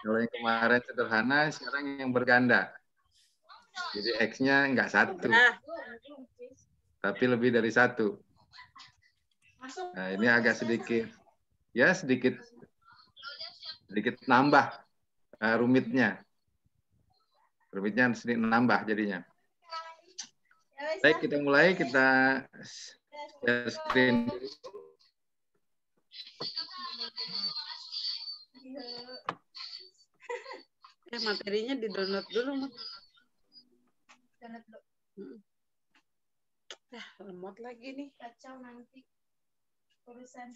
Kalau yang kemarin sederhana, sekarang yang berganda. Jadi X-nya nggak satu, tapi lebih dari satu. Nah, ini agak sedikit, ya sedikit nambah rumitnya. Rumitnya sedikit nambah jadinya. Baik, kita mulai. Kita share screen. Materinya di-download dulu, Mak. Lemot lagi nih. Kacau nanti urusan.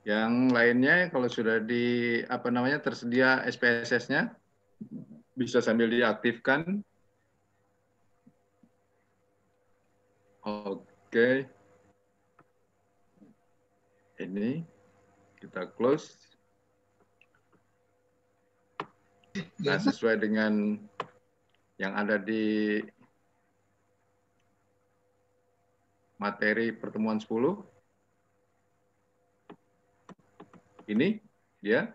Yang lainnya kalau sudah tersedia SPSS-nya bisa sambil diaktifkan. Oke. Ini kita close. Nah, sesuai dengan yang ada di materi pertemuan 10. Ini dia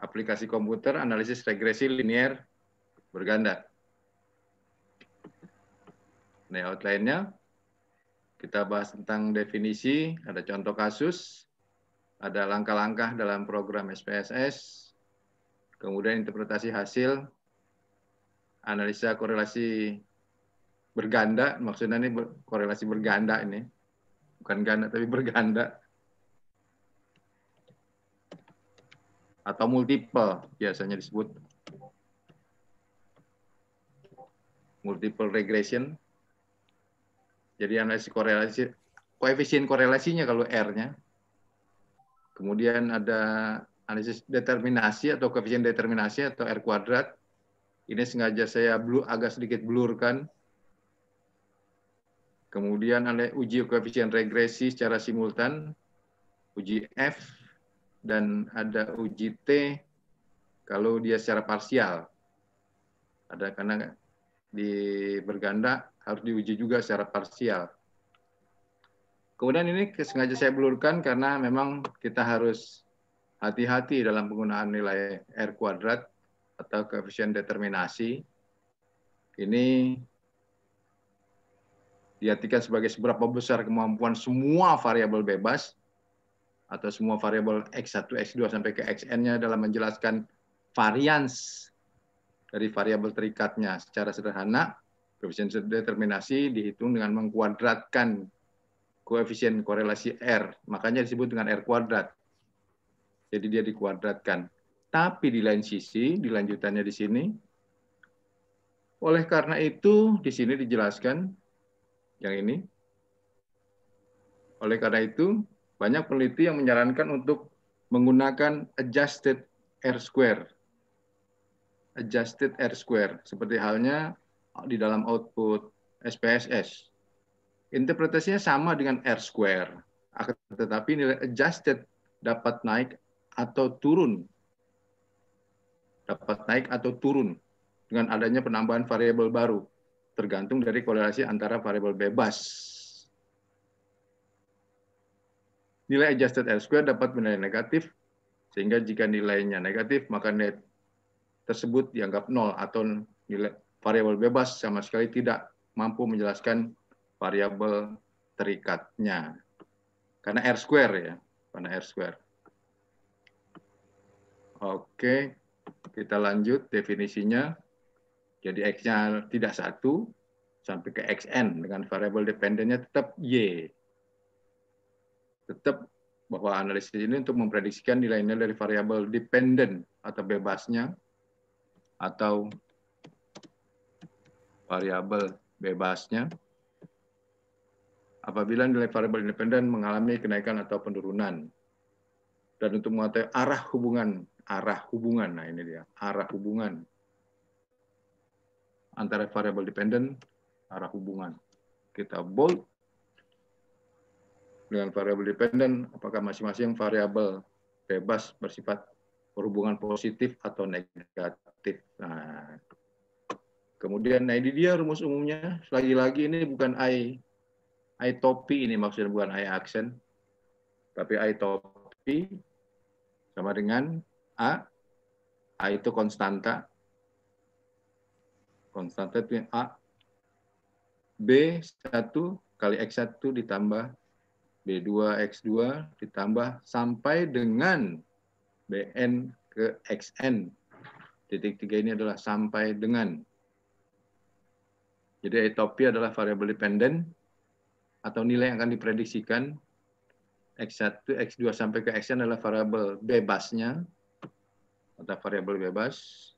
aplikasi komputer analisis regresi linier berganda. Nah, outline-nya kita bahas tentang definisi, ada contoh kasus, ada langkah-langkah dalam program SPSS, kemudian interpretasi hasil, analisa korelasi berganda, maksudnya ini korelasi berganda ini, bukan ganda tapi berganda, atau multiple biasanya disebut multiple regression. Jadi analisis korelasi, koefisien korelasinya kalau R-nya. Kemudian ada analisis determinasi atau koefisien determinasi atau R kuadrat. Ini sengaja saya agak sedikit blurkan. Kemudian ada uji koefisien regresi secara simultan, uji F, dan ada uji T kalau dia secara parsial. Ada karena di berganda harus diuji juga secara parsial. Kemudian ini sengaja saya blurkan karena memang kita harus hati-hati dalam penggunaan nilai R kuadrat atau koefisien determinasi. Ini diartikan sebagai seberapa besar kemampuan semua variabel bebas atau semua variabel X1, X2 sampai ke Xn-nya dalam menjelaskan varians dari variabel terikatnya. Secara sederhana, koefisien determinasi dihitung dengan mengkuadratkan koefisien korelasi R. Makanya disebut dengan R kuadrat. Jadi dia dikuadratkan. Tapi di lain sisi, di lanjutannya di sini, oleh karena itu, di sini dijelaskan, yang ini, oleh karena itu, banyak peneliti yang menyarankan untuk menggunakan adjusted R square. Adjusted R square, seperti halnya di dalam output SPSS. Interpretasinya sama dengan R square, tetapi nilai adjusted dapat naik atau turun. Dapat naik atau turun dengan adanya penambahan variabel baru, tergantung dari korelasi antara variabel bebas. Nilai adjusted R square dapat bernilai negatif, sehingga jika nilainya negatif, maka nilai tersebut dianggap nol atau nilai variabel bebas sama sekali tidak mampu menjelaskan variabel terikatnya. Karena R square ya, karena R square. Oke, kita lanjut definisinya. Jadi X-nya tidak satu, sampai ke Xn dengan variabel dependennya tetap Y. Tetap bahwa analisis ini untuk memprediksikan nilai-nilai dari variabel dependen atau bebasnya, atau variabel bebasnya, apabila nilai variabel independen mengalami kenaikan atau penurunan. Dan untuk mengetahui arah hubungan arah hubungan. Nah, ini dia, arah hubungan antara variabel dependent, arah hubungan. Kita bold dengan variabel dependent, apakah masing-masing variabel bebas bersifat berhubungan positif atau negatif. Nah, kemudian nah ini dia rumus umumnya. Lagi-lagi ini bukan I topi, ini maksudnya bukan I aksen, tapi I topi sama dengan A itu konstanta. Konstanta itu A. B1 kali X1 ditambah B2 X2 ditambah sampai dengan Bn ke Xn. Titik 3 ini adalah sampai dengan. Jadi I-topi adalah variabel dependent atau nilai yang akan diprediksikan. X1, X2 sampai ke Xn adalah variabel bebasnya atau variabel bebas.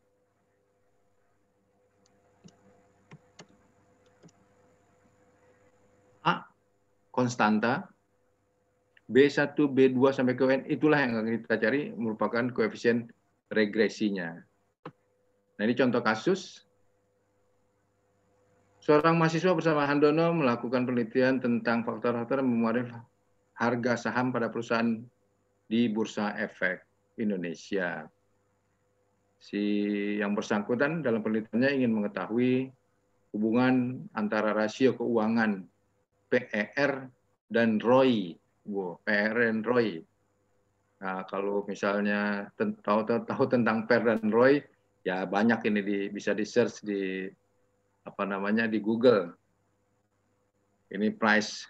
A konstanta, B1, B2 sampai ke N, itulah yang akan kita cari merupakan koefisien regresinya. Nah, ini contoh kasus. Seorang mahasiswa bersama Handono melakukan penelitian tentang faktor-faktor yang mempengaruhi harga saham pada perusahaan di Bursa Efek Indonesia. Si yang bersangkutan dalam penelitiannya ingin mengetahui hubungan antara rasio keuangan PER dan ROI. PER dan ROI. Nah, kalau misalnya tahu tentang PER dan ROI, ya banyak ini bisa di search di di Google. Ini price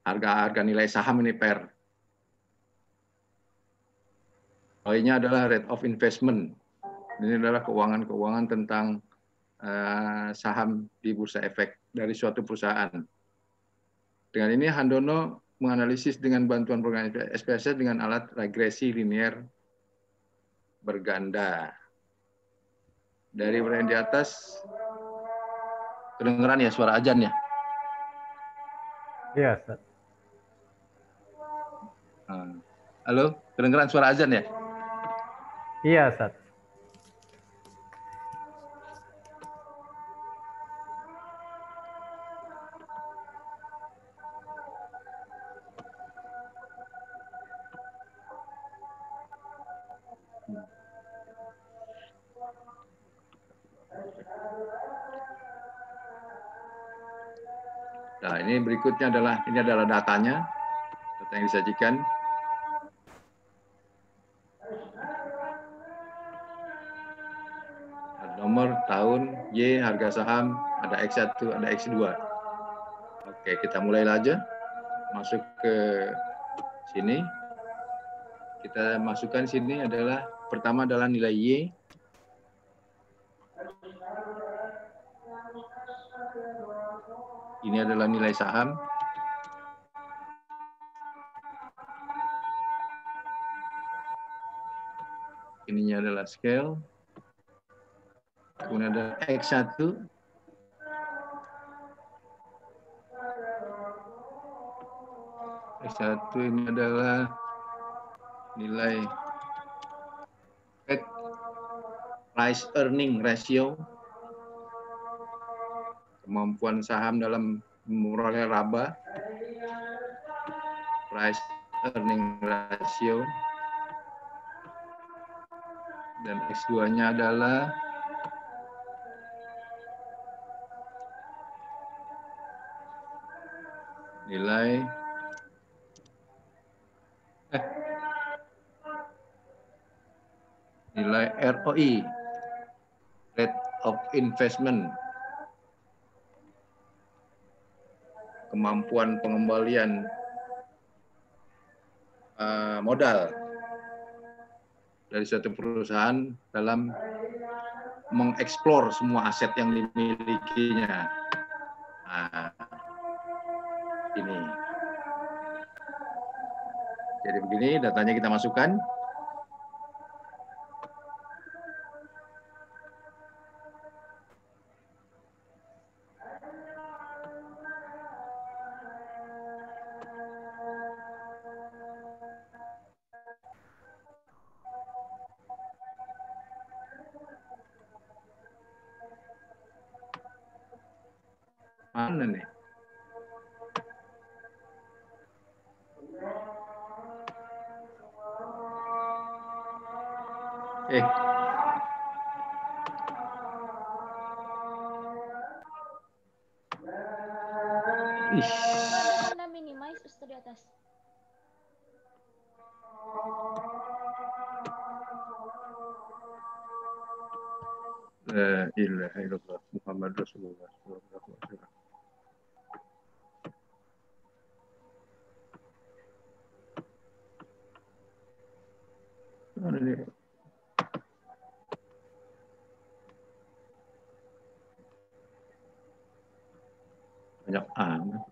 harga nilai saham ini PER. ROI-nya adalah rate of investment. Ini adalah keuangan tentang saham di bursa efek dari suatu perusahaan. Dengan ini Handono menganalisis dengan bantuan program SPSS dengan alat regresi linear berganda. Dari yang di atas, kedengeran ya suara azan ya? Iya, Ustaz. Halo, kedengeran suara azan ya? Iya, Ustaz. Nah, ini berikutnya adalah datanya, data yang disajikan. Nomor, tahun, Y, harga saham, ada X1, ada X2. Oke, kita mulai aja. Masuk ke sini. Kita masukkan sini adalah, pertama adalah nilai Y. Ini adalah nilai saham. Ininya adalah scale. Kemudian ada X1. X1 ini adalah nilai price earning ratio. Kemampuan saham dalam memperoleh laba. Price earning ratio. Dan X2-nya adalah nilai ROI, rate of investment, kemampuan pengembalian modal dari suatu perusahaan dalam mengeksplor semua aset yang dimilikinya. Nah, ini. Jadi begini, datanya kita masukkan. Mana nih? Ada tanda minimize Ustaz di atas. La ilaha illallah Muhammad Rasulullah sallallahu alaihi wasallam. Mana nih? Banyak amat.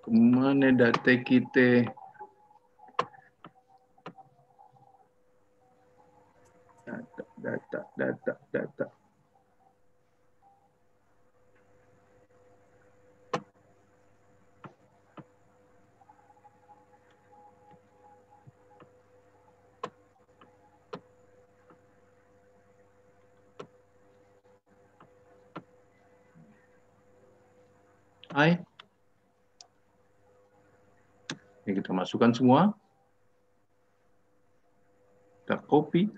Kemana data kita? Data. Hai. Ini kita masukkan semua. Kita copy.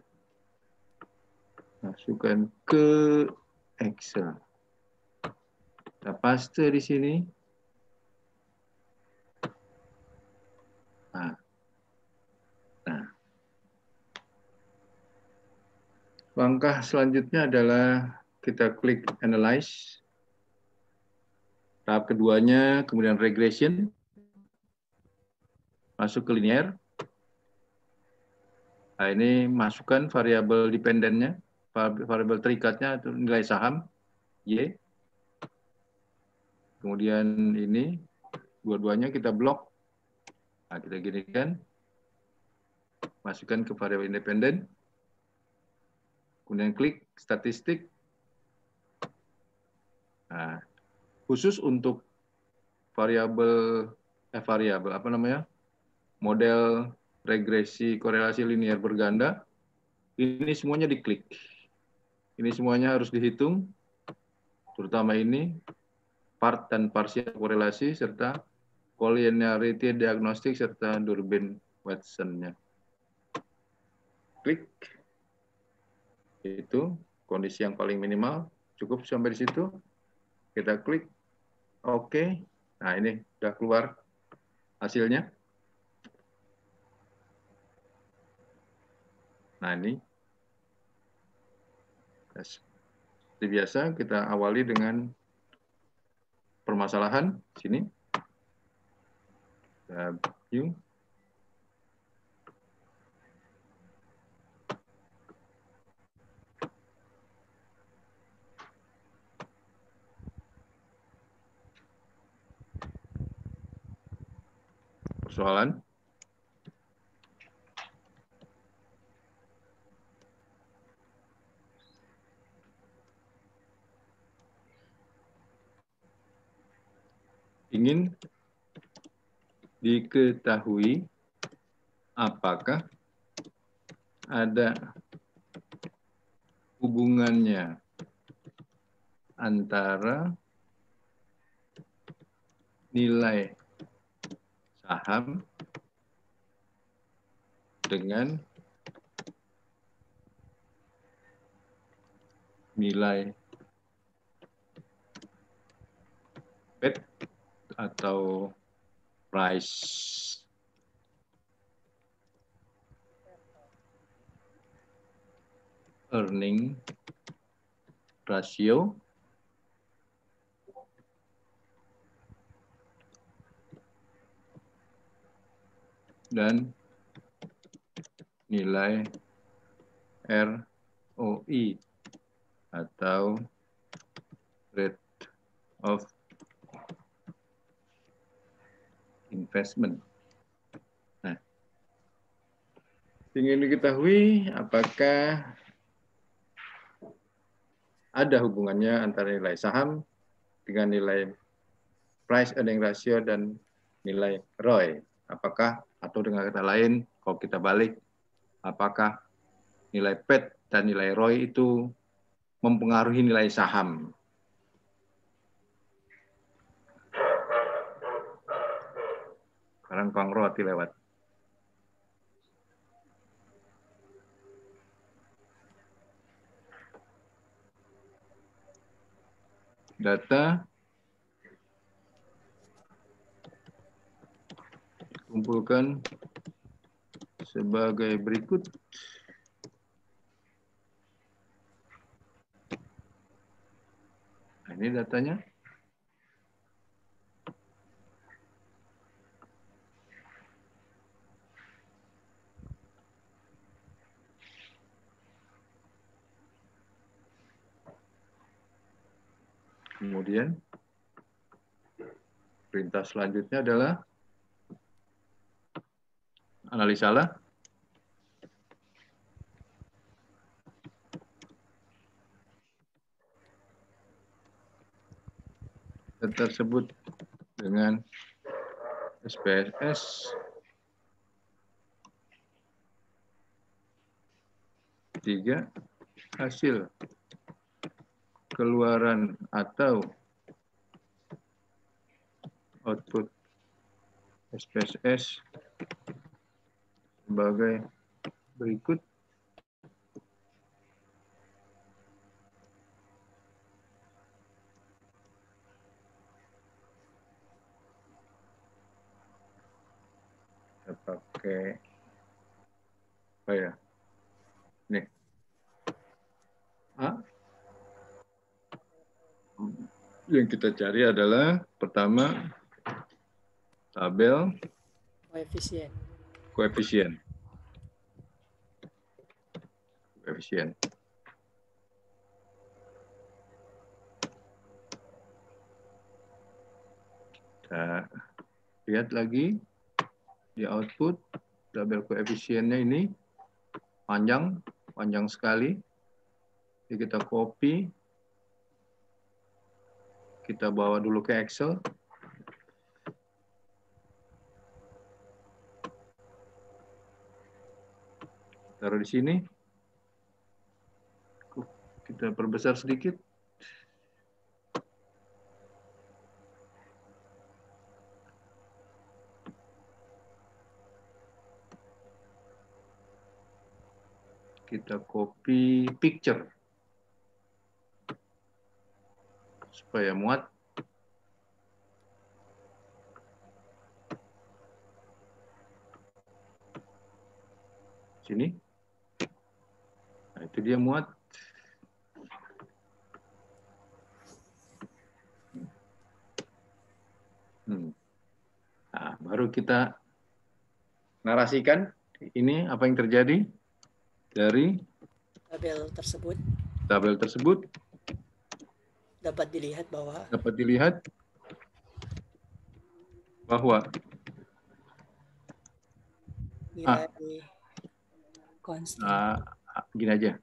Masukkan ke Excel. Kita paste di sini. Nah. Langkah selanjutnya adalah kita klik Analyze. Tahap keduanya, kemudian Regression. Masuk ke Linear. Nah, ini masukkan variabel dependennya, variabel terikatnya, itu nilai saham, Y. Kemudian ini, dua-duanya kita blok. Nah, kita ginikan. Masukkan ke variabel independen. Kemudian klik statistik. Nah, khusus untuk variabel model regresi korelasi linear berganda, ini semuanya diklik. Ini semuanya harus dihitung, terutama ini part dan partial korelasi serta collinearity diagnostik serta Durbin-Watson-nya. Klik. Itu kondisi yang paling minimal. Cukup sampai di situ. Kita klik OK. Nah, ini sudah keluar hasilnya. Nah, ini. Seperti biasa, kita awali dengan permasalahan. Sini. View. Persoalan. Ingin diketahui apakah ada hubungannya antara nilai saham dengan nilai bet atau price earning ratio dan nilai ROI atau rate of investment. Ingin diketahui apakah ada hubungannya antara nilai saham dengan nilai price earning ratio dan nilai ROI. Apakah, atau dengan kata lain, kalau kita balik, apakah nilai PET dan nilai ROI itu mempengaruhi nilai saham? Sekarang Kang Roti lewat. Data kumpulkan sebagai berikut. Nah, ini datanya. Kemudian perintah selanjutnya adalah analisalah tersebut dengan SPSS 3 hasil keluaran atau output SPSS sebagai berikut. Kita pakai apa ya? Nih. Yang kita cari adalah pertama tabel koefisien. Kita lihat lagi di output tabel koefisiennya ini panjang sekali. Jadi kita copy, kita bawa dulu ke Excel. Taruh di sini. Kita perbesar sedikit. Kita copy picture supaya muat. Sini. Nah, itu dia muat. Nah, baru kita narasikan ini apa yang terjadi dari tabel tersebut dapat dilihat bahwa nilai konstan. Gini aja.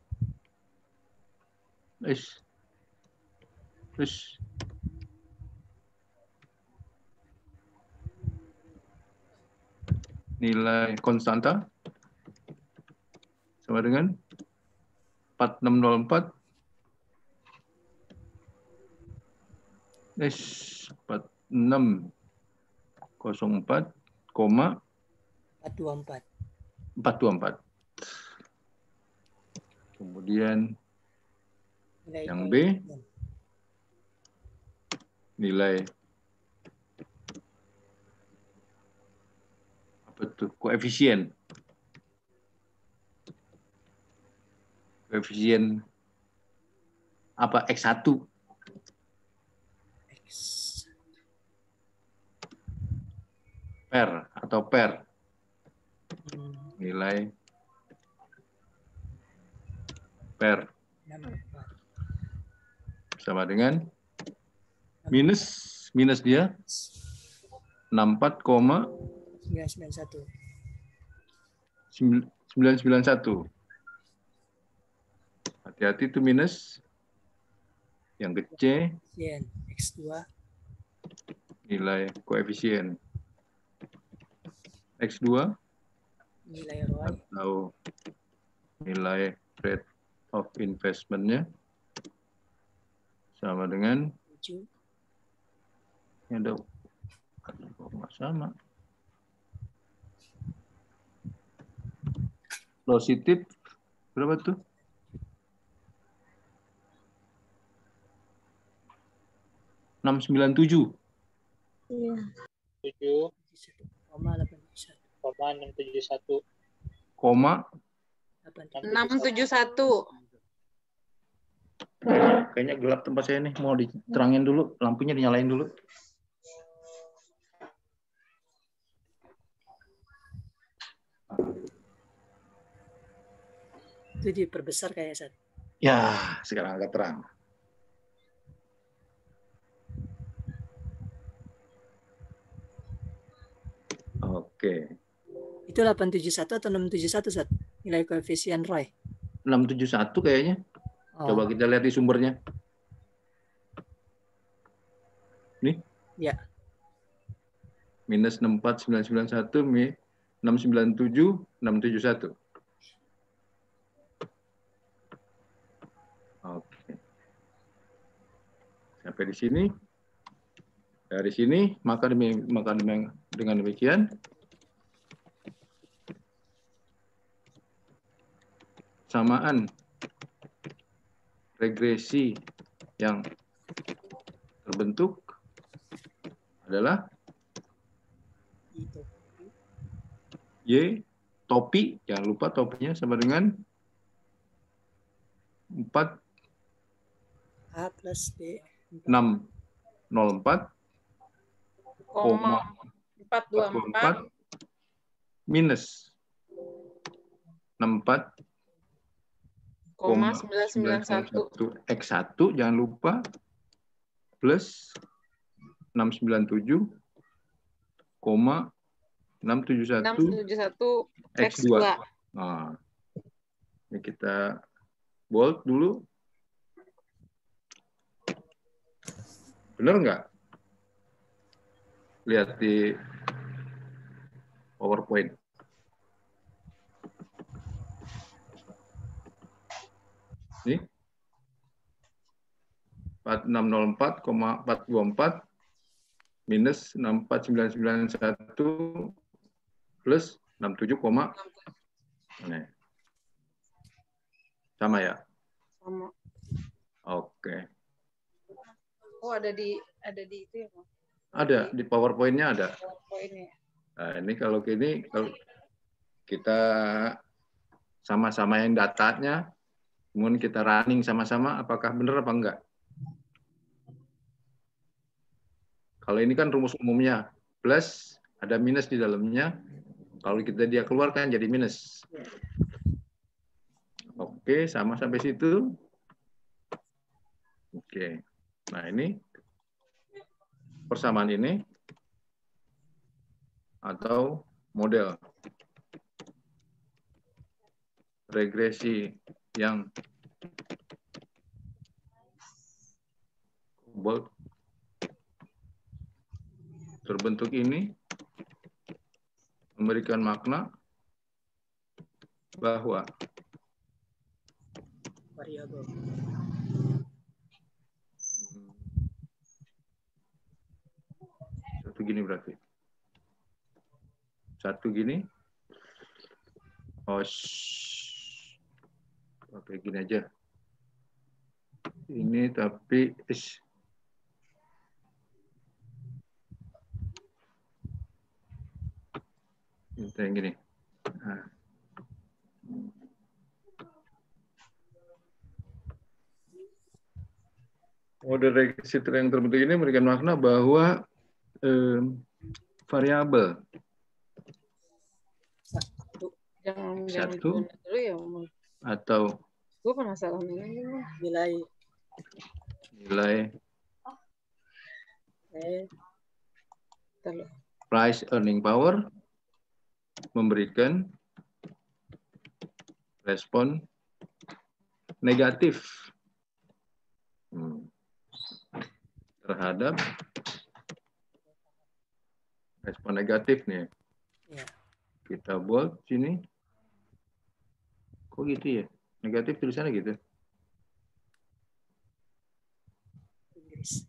Nilai konstanta sama dengan 4604 4604, 424. Kemudian yang B nilai apa tuh? Koefisien apa X1 per nilai per sama dengan minus dia 64,991 991. Hati-hati itu minus. Yang ke C, X2. nilai koefisien. X2, Nilai ROI. atau nilai rate of investment-nya sama dengan 7. ada sama. Positif berapa tuh? $697. Iya. 7,671. Koma 671. kayaknya gelap tempat saya nih, mau diterangin dulu, lampunya dinyalain dulu. Itu diperbesar kayaknya, Sat. Ya, sekarang agak terang. Oke. Itu 871 atau 671, Sat? Nilai koefisien ROI. 671 kayaknya. Oh. Coba kita lihat di sumbernya. Nih. Ya. Minus 64991, 697, 671. Oke. Sampai di sini. Dari sini, maka dengan demikian, samaan regresi yang terbentuk adalah Y topi, jangan lupa topinya sama dengan 4 A plus B 604 424 minus 64 991 X1 jangan lupa plus 697 671 X2. Nah, ini kita bold dulu. Benar nggak? Lihat di PowerPoint. Ini 4604,424 minus 64991 plus 67, nih. Sama ya? sama. Oke. Oh, ada di itu ya, Pak? Ada di PowerPoint-nya ada. PowerPoint-nya. Nah, ini kalau kita sama-samain datanya, kemudian kita running sama-sama, apakah benar apa enggak? Kalau ini kan rumus umumnya, plus ada minus di dalamnya. Kalau dia keluarkan jadi minus. Oke, sama sampai situ. Oke. Nah, ini persamaan ini atau model regresi yang terbentuk ini memberikan makna bahwa variabel satu gini berarti. Satu gini. Oh, kayak gini aja. Ini tapi yang gini. Nah. Model regresi yang terbentuk ini memberikan makna bahwa variabel satu dulu ya, atau gue penasaran ini nilai Terlalu. price earning power memberikan respon negatif terhadap respon negatif nih. Ya. Kita bold sini. Kok gitu ya? Negatif tulisannya gitu. Inggris.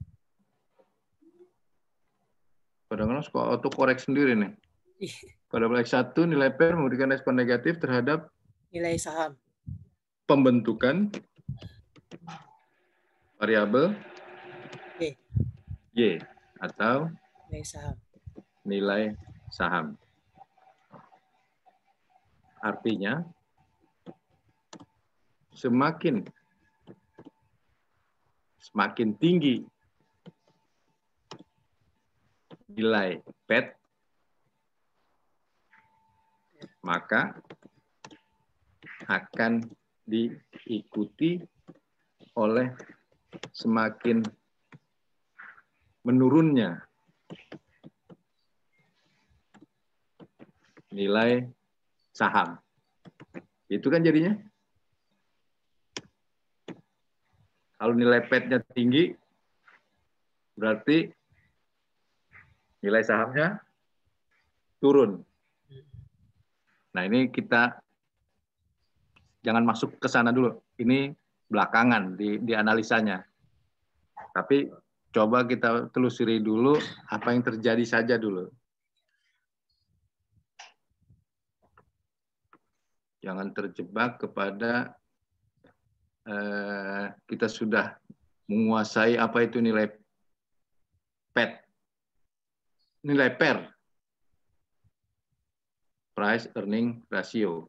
Kadang-kadang suka autokorek sendiri nih. Pada X1 nilai pair memberikan respon negatif terhadap Nilai saham. pembentukan variabel Y. Y atau Nilai saham. nilai saham. Artinya semakin tinggi nilai PET, maka akan diikuti oleh semakin menurunnya nilai saham. Itu kan jadinya. Kalau nilai PET-nya tinggi, berarti nilai sahamnya turun. Nah, ini kita jangan masuk ke sana dulu. Ini belakangan di analisanya. Tapi coba kita telusuri dulu apa yang terjadi saja dulu. Jangan terjebak kepada kita sudah menguasai apa itu nilai PET. Nilai PER. Price Earning Ratio.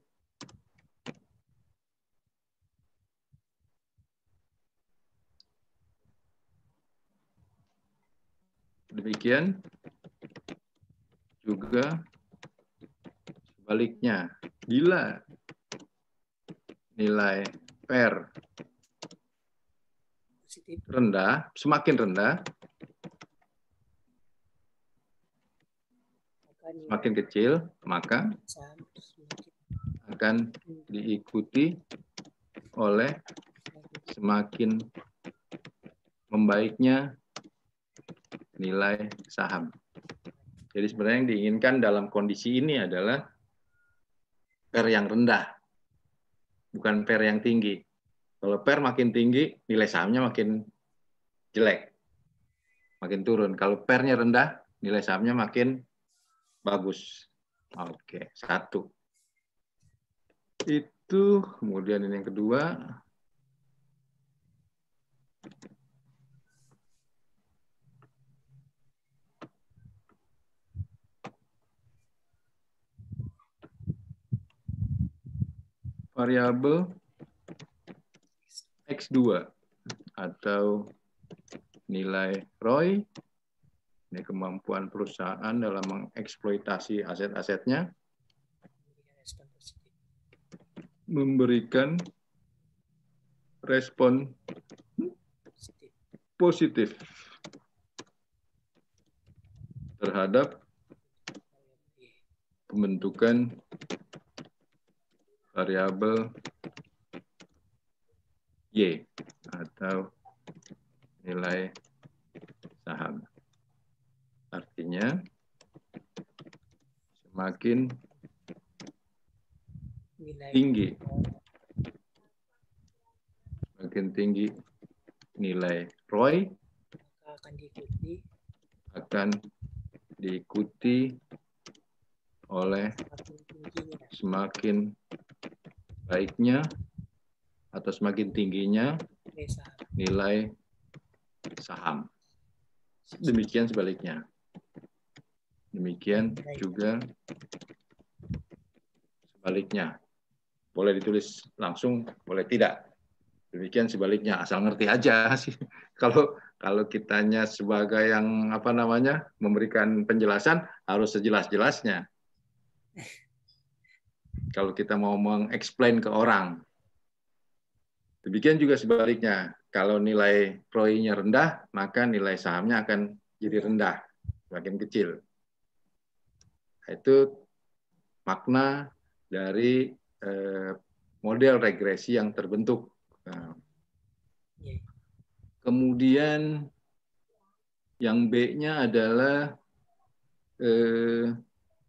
Demikian juga sebaliknya. Bila nilai PER rendah, semakin rendah, semakin kecil, maka akan diikuti oleh semakin membaiknya nilai saham. Jadi sebenarnya yang diinginkan dalam kondisi ini adalah PER yang rendah, bukan PER yang tinggi. Kalau PER makin tinggi, nilai sahamnya makin jelek, makin turun. Kalau PER-nya rendah, nilai sahamnya makin bagus. Oke, satu. Itu, kemudian ini yang kedua. Variabel X2 atau nilai ROI, ini kemampuan perusahaan dalam mengeksploitasi aset-asetnya, memberikan respon positif terhadap pembentukan variabel Y atau nilai saham. Artinya semakin tinggi nilai ROI akan diikuti oleh semakin baiknya atau semakin tingginya nilai saham. Demikian sebaliknya. Demikian juga sebaliknya. Boleh ditulis langsung, boleh tidak. Demikian sebaliknya, asal ngerti aja sih. Kalau kitanya sebagai yang memberikan penjelasan harus sejelas-jelasnya. Kalau kita mau meng-explain ke orang. Demikian juga sebaliknya. Kalau nilai ROI-nya rendah, maka nilai sahamnya akan jadi rendah, semakin kecil. Itu makna dari model regresi yang terbentuk. Nah, Iya. kemudian yang B-nya adalah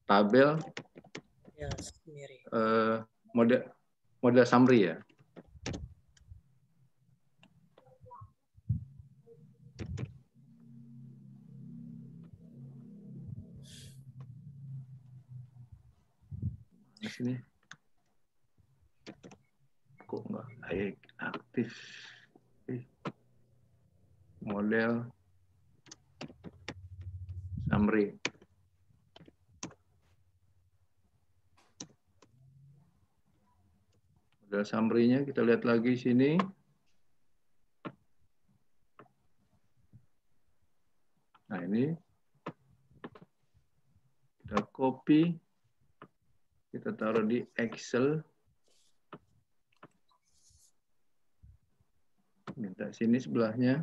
tabel Ya, sendiri. model summary ya. Di sini kok nggak aktif model summary. Model summary-nya kita lihat lagi sini. Nah, ini kita copy, kita taruh di Excel. Minta sini sebelahnya.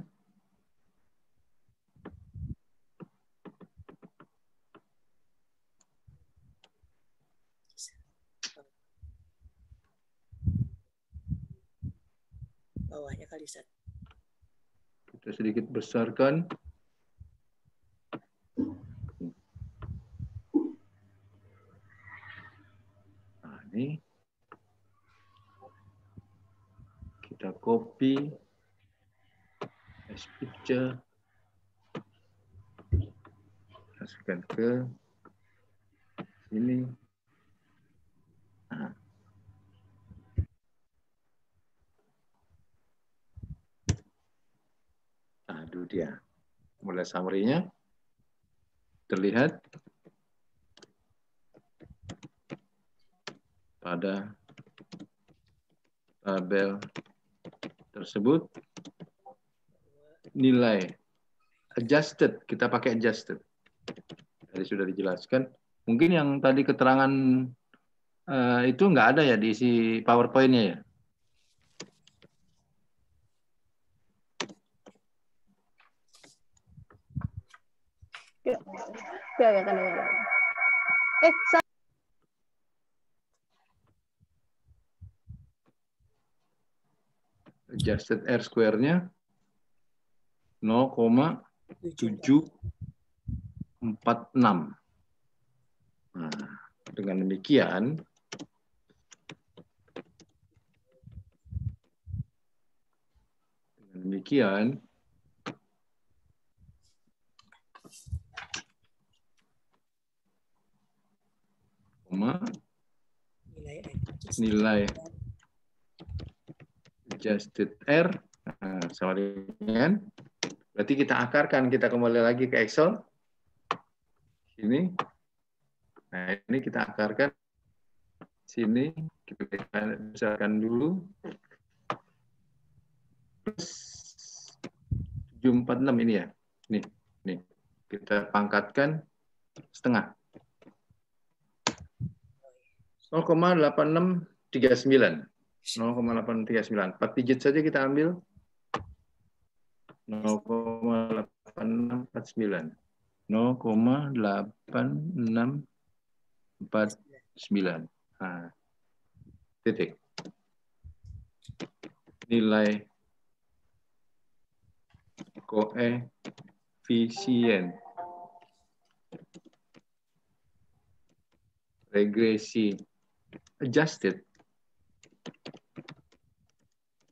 Bawahnya kali, Ustaz. Kita sedikit besarkan. Nah, ini kita copy as picture, masukkan ke sini. Nah. Aduh, dia mulai summary-nya terlihat pada tabel tersebut. Nilai adjusted, kita pakai adjusted. Tadi sudah dijelaskan. Mungkin yang tadi keterangan itu nggak ada ya di isi PowerPoint-nya ya? Ya, kan. Adjusted R square-nya 0,746. Nah, dengan demikian nilai adjusted R sama dengan, berarti kita akarkan, kita kembali lagi ke Excel sini. Nah, ini kita akarkan sini, kita besarkan dulu. 746 ini ya. Nih, kita pangkatkan setengah. 0,8639. 0,839. 4 digit saja kita ambil. 0,8649. 0,8649. Nah, titik. Nilai koefisien regresi adjusted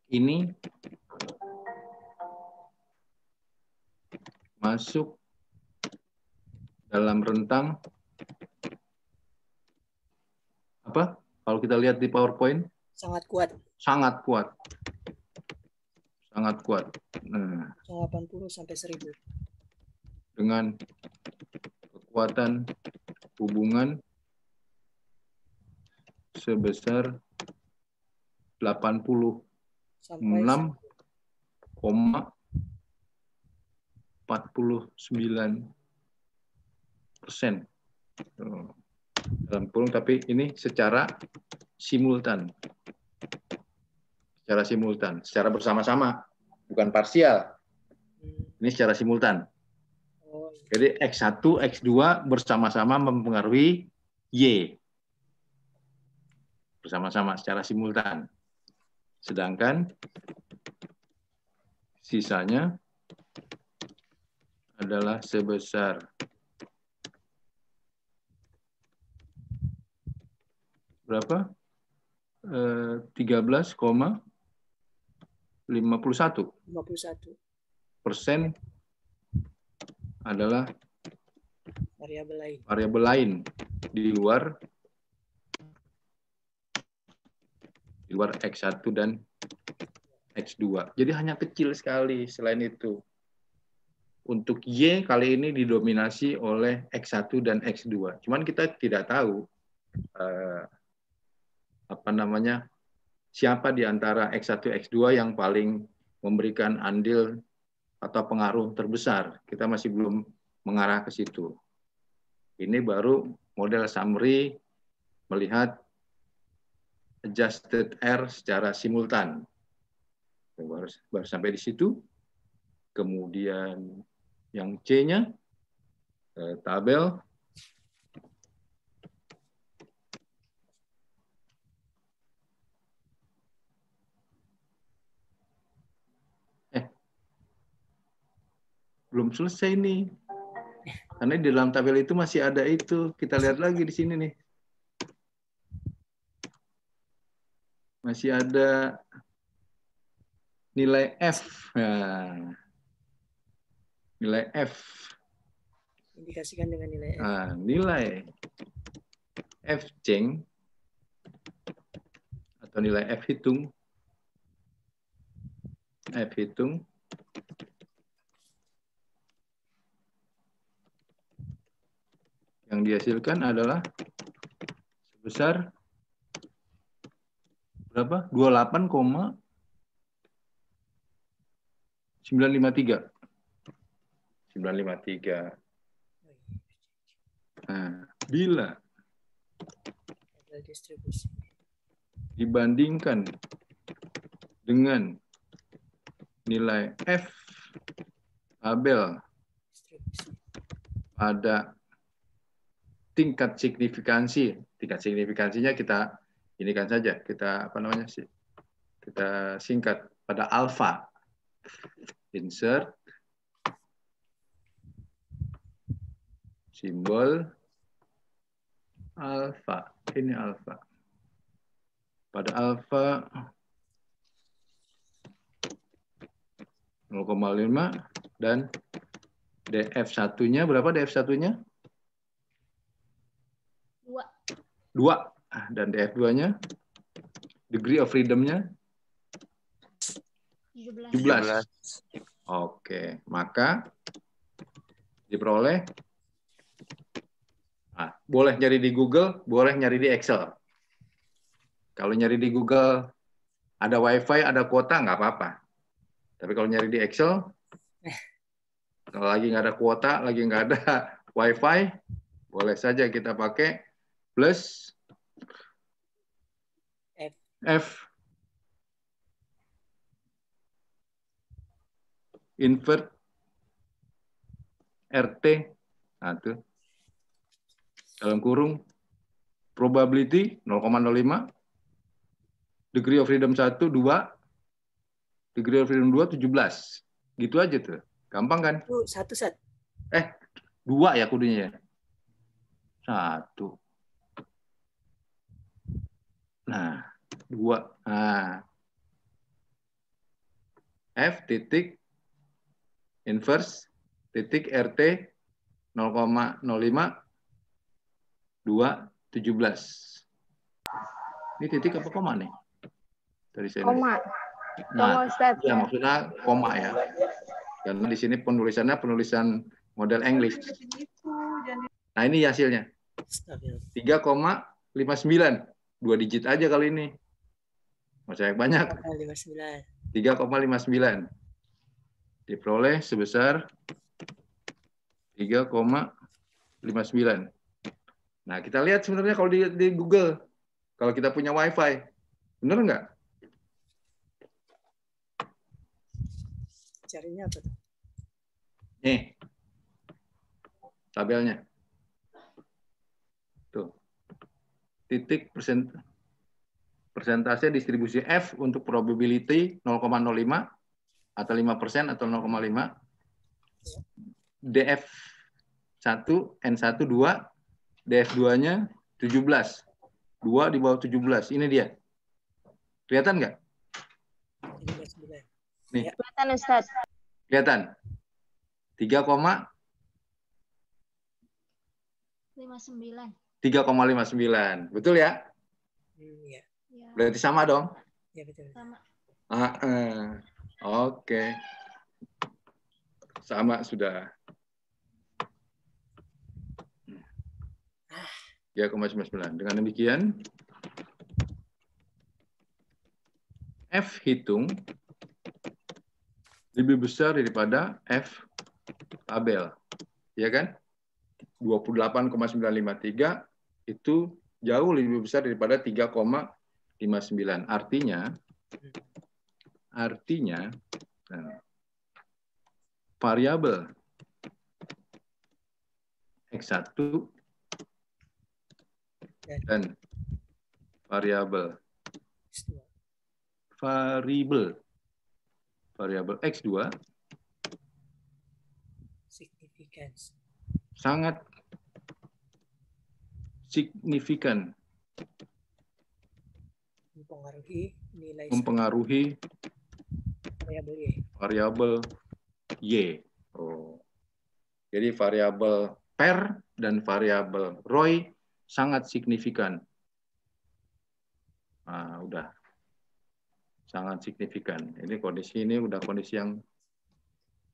ini masuk dalam rentang apa? Kalau kita lihat di PowerPoint, sangat kuat. Sangat kuat. Sangat kuat. Nah, 80 sampai 1000. Dengan kekuatan hubungan sebesar 86,49%. Dalam kurung, tapi ini secara simultan. Secara simultan, secara bersama-sama, bukan parsial. Ini secara simultan. Jadi X1, X2 bersama-sama mempengaruhi Y. bersama-sama secara simultan. Sedangkan sisanya adalah sebesar berapa? 13,51% 51 adalah variabel lain. variabel lain di luar X1 dan X2. Jadi hanya kecil sekali selain itu. Untuk Y kali ini didominasi oleh X1 dan X2. Cuman kita tidak tahu siapa di antara X1 X2 yang paling memberikan andil atau pengaruh terbesar. Kita masih belum mengarah ke situ. Ini baru model summary melihat adjusted R secara simultan. Baru sampai di situ. Kemudian yang C-nya tabel belum selesai nih. Karena di dalam tabel itu masih ada itu. Kita lihat lagi di sini nih. Masih ada nilai F. Nah, nilai F. Indikasikan dengan nilai F. Nah, nilai F ceng atau nilai F hitung. F hitung yang dihasilkan adalah sebesar berapa? 28,953. 953. Nah, bila distribusi dibandingkan dengan nilai F tabel pada tingkat signifikansinya kita inikan saja, kita kita singkat pada alfa. Insert simbol alfa. Ini alfa. Pada alfa 0,5 dan DF1-nya berapa DF1-nya? 2. Dan DF2-nya degree of freedom-nya 17. Oke, maka diperoleh boleh nyari di Google, boleh nyari di Excel. Kalau nyari di Google ada WiFi, ada kuota, nggak apa-apa. Tapi kalau nyari di Excel, kalau lagi nggak ada kuota, lagi nggak ada WiFi, boleh saja kita pakai plus F invert RT. Nah, itu. Dalam kurung probability 0,05, degree of freedom 1, 2, degree of freedom 2, 17. Gitu aja tuh. Gampang kan? Itu satu set. 2 ya kudunya ya. 1. Nah, 2. Nah. F titik inverse titik RT 0,05 2 17. Ini titik apa koma nih? Dari sini. Koma. Nah, Ustaz, ya maksudnya koma ya. Karena di sini penulisannya penulisan model English. Nah, ini hasilnya. 3,59. 2 digit aja kali ini. Masih banyak. 3,59. Diperoleh sebesar 3,59. Nah, kita lihat sebenarnya kalau di Google, kalau kita punya WiFi, benar nggak? Carinya apa tuh? Nih, tabelnya. Tuh. Titik persen. Persentase distribusi F untuk probability 0,05 atau 5% atau 0,5. DF1, N1, 2. DF2-nya 17. 2 di bawah 17. Ini dia. Kelihatan nggak? Nih. Kelihatan Ustaz. Kelihatan? 59. 3,59. Betul ya? Iya. Ya, Berarti sama dong? Ya, betul. sama. Oke. Sama sudah. 3,99. Dengan demikian, F hitung lebih besar daripada F tabel. Ya kan? 28,953 itu jauh lebih besar daripada 3,59. Artinya variabel X1 dan variabel X2 sangat signifikan mempengaruhi variabel Y. Jadi variabel per dan variabel ROI sangat signifikan. Udah sangat signifikan. Ini kondisi udah kondisi yang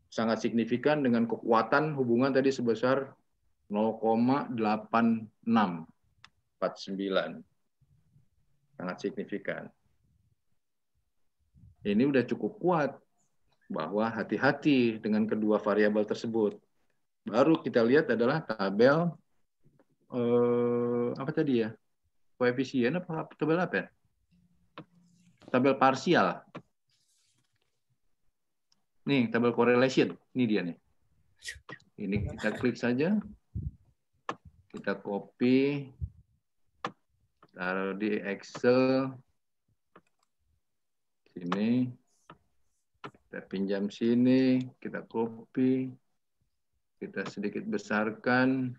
sangat signifikan dengan kekuatan hubungan tadi sebesar 0,8649. Sangat signifikan. Ini udah cukup kuat bahwa hati-hati dengan kedua variabel tersebut. Baru kita lihat adalah tabel apa tadi ya? Koefisien apa tabel apa ya? Tabel parsial. Nih, tabel correlation. Ini dia nih. Ini kita klik saja. Kita copy. Taruh di Excel. Sini. Kita pinjam sini. Kita copy. Kita sedikit besarkan.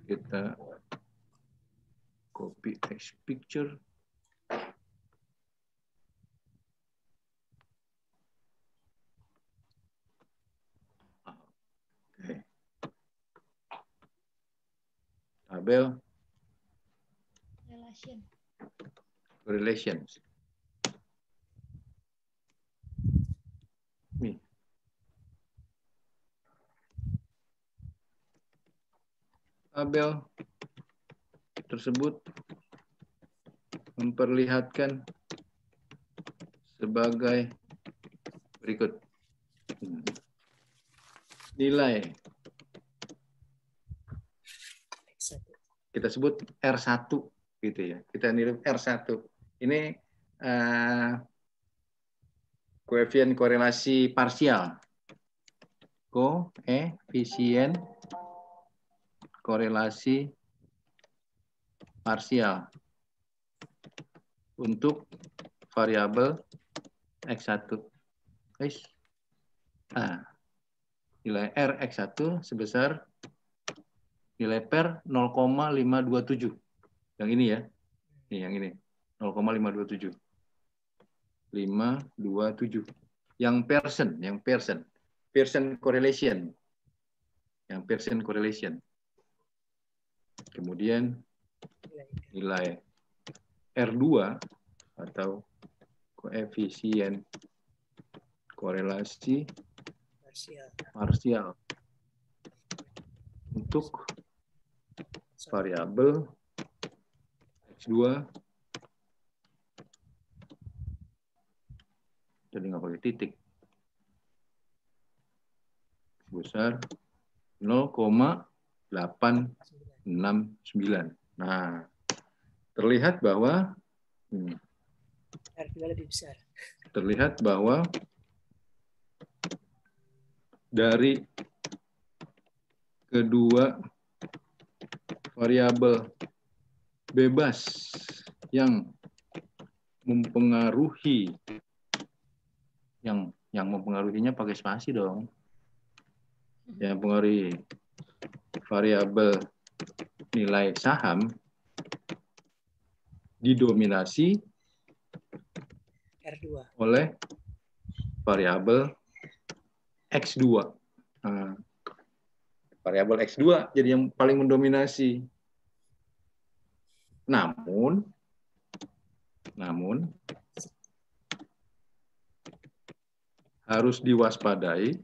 Kita copy text picture. Oke. Tabel relations. Nih. Tabel tersebut memperlihatkan sebagai berikut. Nilai kita sebut R1 gitu ya. Kita nilai R1. Ini koefisien korelasi parsial. Koefisien korelasi parsial untuk variabel X1. Guys. Nilai R X1 sebesar nilai per 0,527. Yang ini ya. Nih yang ini. 0,527. 527. Yang Pearson correlation. Yang Pearson correlation. Kemudian nilai R2 atau koefisien korelasi parsial untuk variabel X2, jadi nggak pakai titik, sebesar 0,869. Nah, terlihat bahwa R2 lebih besar. terlihat bahwa dari kedua variabel bebas yang mempengaruhi, yang mempengaruhinya pakai spasi dong, yang mempengaruhi variabel nilai saham didominasi R2. oleh variabel X2. Nah, variabel X2 jadi yang paling mendominasi. Namun harus diwaspadai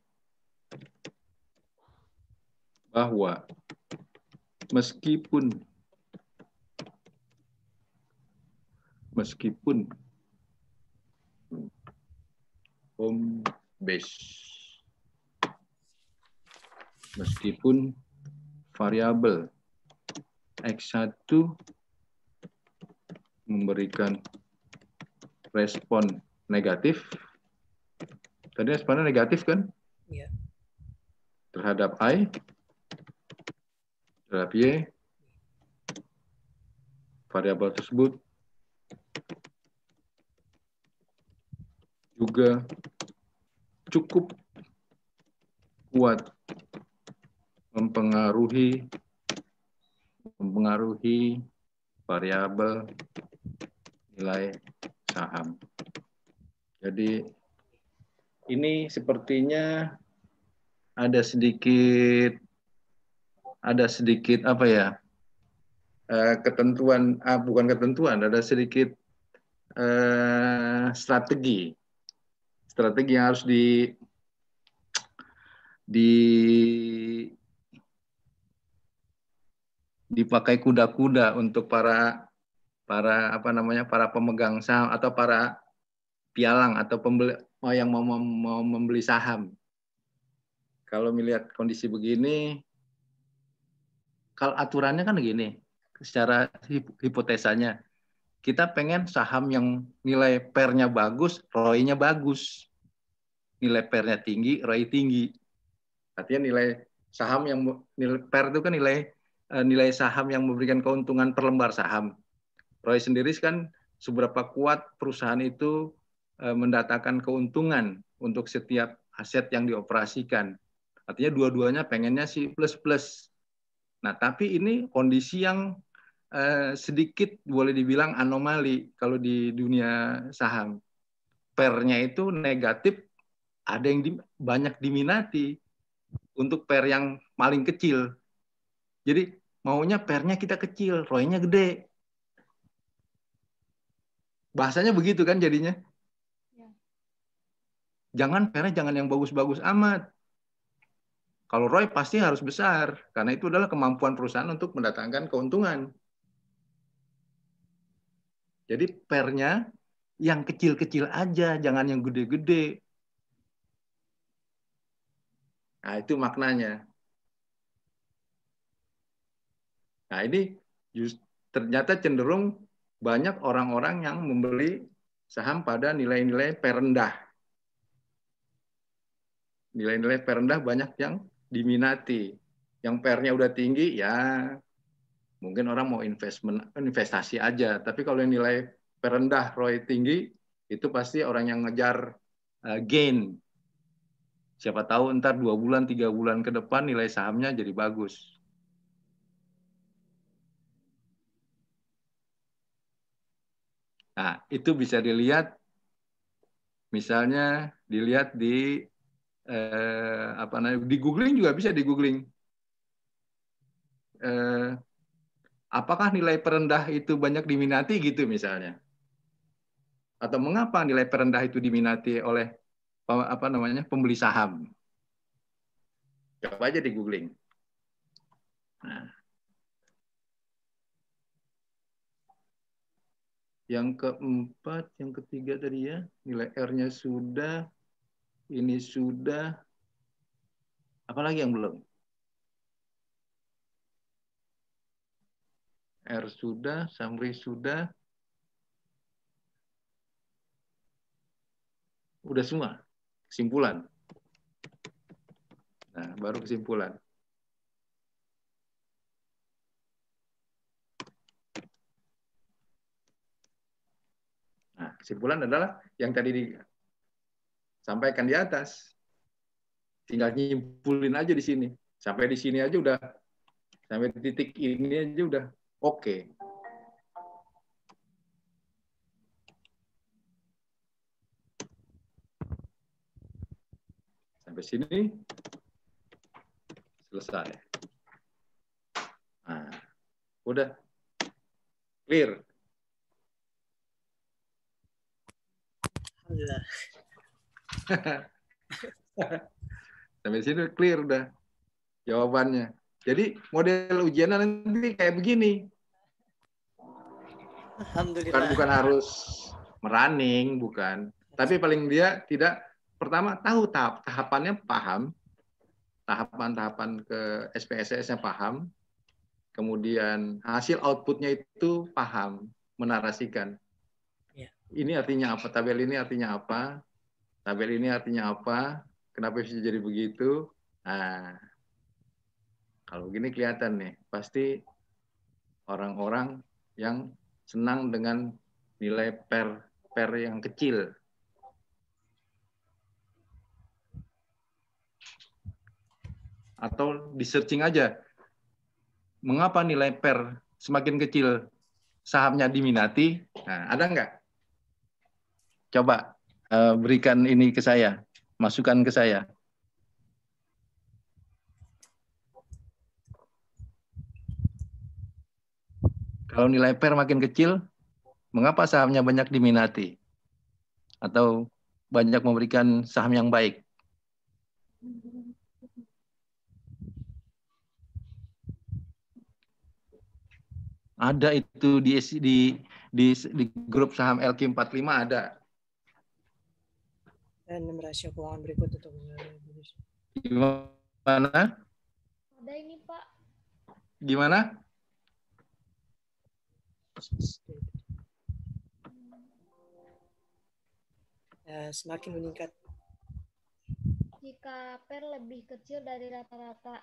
bahwa meskipun home base, meskipun variabel X1 memberikan respon negatif, tadi responnya negatif kan? Iya. Terhadap I, terhadap Y, variabel tersebut juga cukup kuat mempengaruhi variabel nilai saham. Jadi ini sepertinya ada sedikit apa ya, ketentuan, bukan ketentuan, ada sedikit strategi yang harus dipakai kuda-kuda untuk para pemegang saham atau para pialang atau pembeli yang mau membeli saham. Kalau melihat kondisi begini, kalau aturannya kan begini, secara hipotesanya, kita pengen saham yang nilai PER-nya bagus, ROI-nya bagus. Nilai PER-nya tinggi, ROI tinggi. Artinya nilai saham yang nilai PER itu kan nilai saham yang memberikan keuntungan per lembar saham. ROI sendiri kan seberapa kuat perusahaan itu mendatangkan keuntungan untuk setiap aset yang dioperasikan. Artinya dua-duanya pengennya sih plus-plus. Nah, tapi ini kondisi yang sedikit boleh dibilang anomali kalau di dunia saham. PER-nya itu negatif, ada yang banyak diminati untuk PER yang paling kecil. Jadi maunya PER-nya kita kecil, ROI-nya gede. Bahasanya begitu kan jadinya. Jangan PER-nya jangan yang bagus-bagus amat. Kalau ROI pasti harus besar, karena itu adalah kemampuan perusahaan untuk mendatangkan keuntungan. Jadi PER-nya yang kecil-kecil aja, jangan yang gede-gede. Nah, itu maknanya. Nah, ini ternyata cenderung banyak orang-orang yang membeli saham pada nilai-nilai PER rendah. Nilai-nilai PER rendah banyak yang diminati. Yang PER-nya udah tinggi, ya mungkin orang mau investasi aja. Tapi kalau yang nilai PER rendah, ROI tinggi, itu pasti orang yang ngejar gain. Siapa tahu ntar 2 bulan, 3 bulan ke depan nilai sahamnya jadi bagus. Nah, itu bisa dilihat, misalnya dilihat di di googling juga bisa, di googling apakah nilai perendah itu banyak diminati gitu misalnya? Atau mengapa nilai perendah itu diminati oleh pembeli saham? Coba aja di googling. Nah, yang keempat, yang ketiga tadi ya, nilai R-nya sudah, ini sudah, apalagi yang belum? R sudah, summary sudah, udah semua, kesimpulan. Nah, baru kesimpulan. Nah, kesimpulan adalah yang tadi disampaikan di atas. Tinggal nyimpulin aja di sini. Sampai di sini aja udah, sampai di titik ini aja udah oke. Sampai sini selesai. Nah, udah clear. Alhamdulillah. Sampai sini clear udah jawabannya. Jadi model ujian nanti kayak begini. Alhamdulillah. Bukan harus merunning, bukan. Tapi paling dia tidak, pertama tahu tahapannya, paham. Tahapan-tahapan ke SPSS-nya paham. Kemudian hasil outputnya itu paham, menarasikan. Ya. Ini artinya apa, tabel ini artinya apa, tabel ini artinya apa, kenapa bisa jadi begitu. Nah, kalau gini kelihatan nih, pasti orang-orang yang senang dengan nilai per yang kecil. Atau di searching aja, mengapa nilai per semakin kecil sahamnya diminati? Nah, ada nggak? Coba berikan ini ke saya, masukan ke saya. Kalau nilai per makin kecil, mengapa sahamnya banyak diminati? Atau banyak memberikan saham yang baik? Ada itu di grup saham LQ45 ada. Dan rasio keuangan berikut untuk Gimana? Ada ini Pak. Gimana? Semakin meningkat. Jika PER lebih kecil dari rata-rata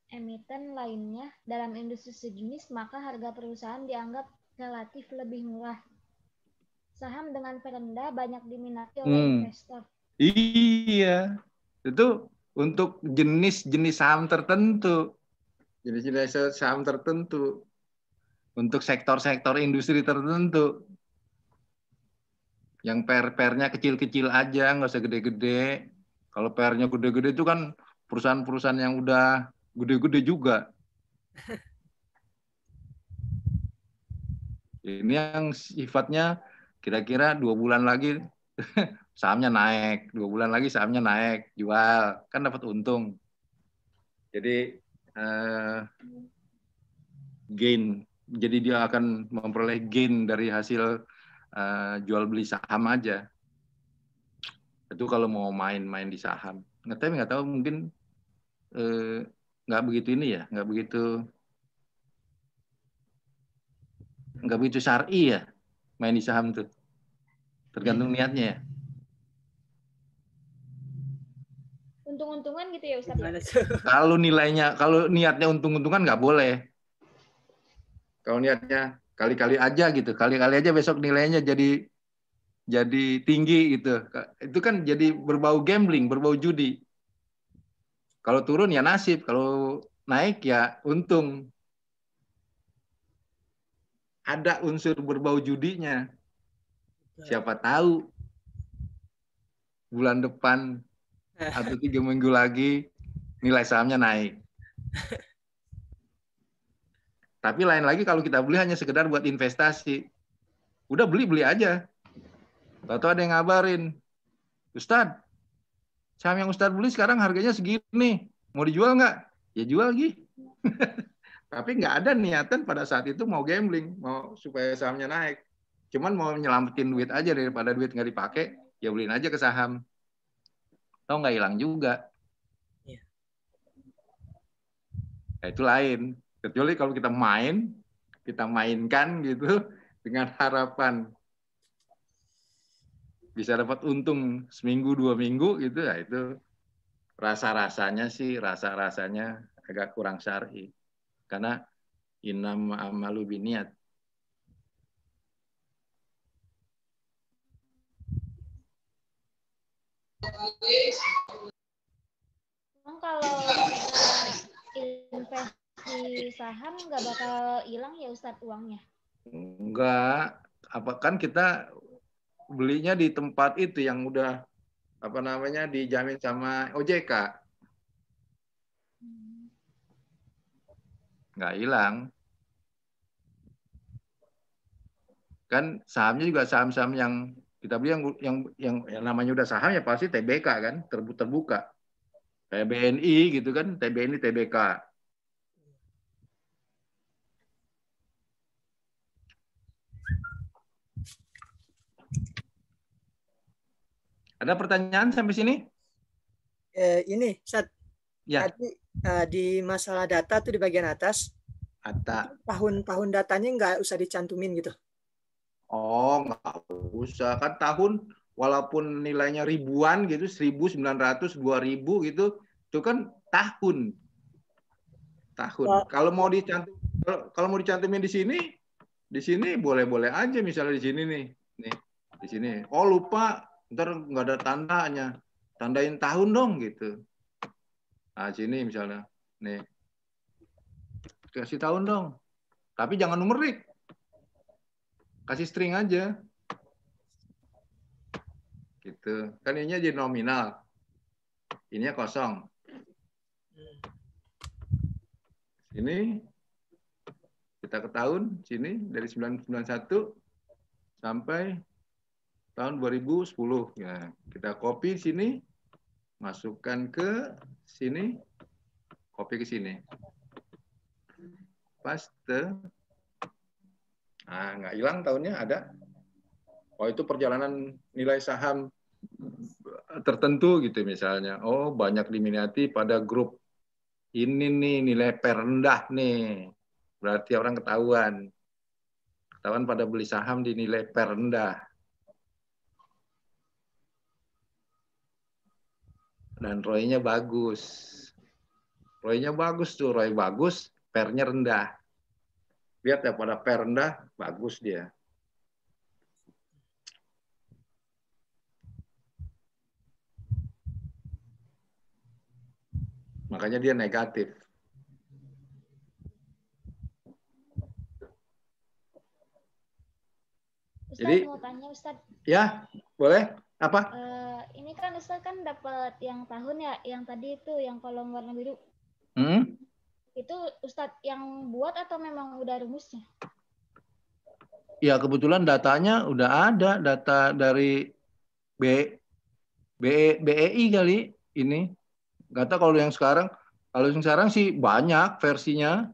emiten lainnya dalam industri sejenis, maka harga perusahaan dianggap relatif lebih murah. Saham dengan PER rendah banyak diminati oleh investor. Iya, itu untuk jenis-jenis saham tertentu. Jenis-jenis saham tertentu. Untuk sektor-sektor industri tertentu. Yang per-pernya kecil-kecil aja, nggak usah gede-gede. Kalau pernya gede-gede itu kan perusahaan-perusahaan yang udah gede-gede juga. Ini yang sifatnya kira-kira 2 bulan lagi sahamnya naik, 2 bulan lagi sahamnya naik, jual, kan dapat untung. Jadi gain, jadi dia akan memperoleh gain dari hasil jual beli saham aja. Itu kalau mau main-main di saham. Nggak tahu mungkin nggak begitu ini ya, nggak begitu syar'i ya main di saham tuh. Tergantung niatnya ya. Untung-untungan gitu ya Ustaz? Kalau niatnya untung-untungan nggak boleh. Kalau niatnya kali-kali aja gitu, kali-kali aja besok nilainya jadi tinggi gitu. Itu kan jadi berbau gambling, berbau judi. Kalau turun ya nasib, kalau naik ya untung. Ada unsur berbau judinya. Siapa tahu bulan depan atau 3 minggu lagi nilai sahamnya naik. Tapi lain lagi kalau kita beli hanya sekedar buat investasi. Udah beli aja. Tahu ada yang ngabarin, Ustadz, saham yang Ustadz beli sekarang harganya segini, mau dijual nggak? Ya jual Gi. Tapi nggak ada niatan pada saat itu mau gambling, mau supaya sahamnya naik. Cuman mau nyelamatin duit aja daripada duit nggak dipakai, ya beliin aja ke saham. Tahu nggak hilang juga. Iya. Nah, itu lain. Kecuali kalau kita mainkan gitu dengan harapan bisa dapat untung seminggu 2 minggu gitu, ya itu rasa-rasanya agak kurang syar'i. Karena innama amalu biniat. Emang kalau kita investasi saham nggak bakal hilang ya Ustadz uangnya? Enggak, apa kan kita belinya di tempat itu yang udah dijamin sama OJK. Nggak hilang. Kan sahamnya juga saham-saham yang kita beli yang namanya udah saham ya pasti TBK kan, terbuka. Kayak BNI gitu kan, TBNI, TBK. Ada pertanyaan sampai sini? Ini, Sat, Ya. tadi di masalah data tuh di bagian atas, tahun datanya nggak usah dicantumin gitu. Oh, nggak usah. Kan tahun walaupun nilainya ribuan gitu, 1.900, 2.000 gitu, itu kan tahun. Ya. Kalau mau dicantumin di sini boleh-boleh aja misalnya di sini nih. Nih, di sini. Oh, lupa, ntar nggak ada tandanya. Tandain tahun dong gitu. Nah, sini misalnya. Nih. Kasih tahun dong. Tapi jangan numerik. Kasih string aja. Gitu. Kan ininya jadi nominal. Ininya kosong. Ini kita ke tahun sini dari 1991 sampai tahun 2010. Ya, kita copy sini, masukkan ke sini, copy ke sini. Paste. Nah, nggak hilang tahunnya, ada. Oh, itu perjalanan nilai saham tertentu gitu misalnya. Oh, banyak diminati pada grup ini nih, nilai per rendah nih. Berarti orang ketahuan. Ketahuan pada beli saham di nilai per rendah. Dan ROI-nya bagus. ROI-nya bagus tuh, ROI bagus, pernya rendah. Lihat ya, pada per rendah, bagus dia. Makanya dia negatif. Ustadz, Jadi, mau tanya Ustadz. Ya, boleh. Apa? Ini kan Ustadz kan dapat yang tahun ya, yang tadi itu yang kolom warna biru. Itu Ustadz yang buat atau memang udah rumusnya? Ya, kebetulan datanya udah ada, data dari BEI kali ini. Nggak tahu kalau yang sekarang. Kalau yang sekarang sih banyak versinya.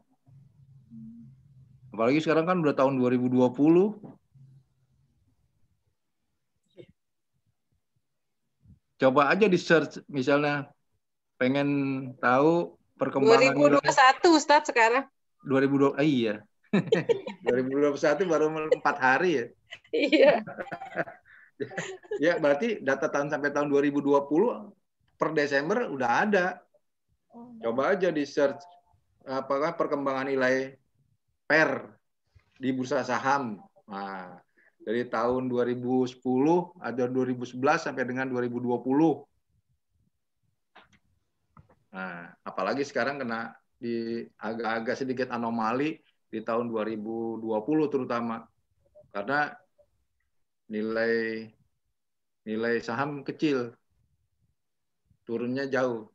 Apalagi sekarang kan udah tahun 2020. Coba aja di search misalnya pengen tahu perkembangan 2021 Ustadz sekarang. 2020, iya. 2021 baru 4 hari ya. Iya. Ya, berarti data tahun sampai tahun 2020 per Desember udah ada. Coba aja di search apakah perkembangan nilai per di bursa saham. Nah, dari tahun 2010 atau 2011 sampai dengan 2020. Nah, apalagi sekarang kena di agak-agak sedikit anomali di tahun 2020 terutama. Karena nilai saham kecil. Turunnya jauh.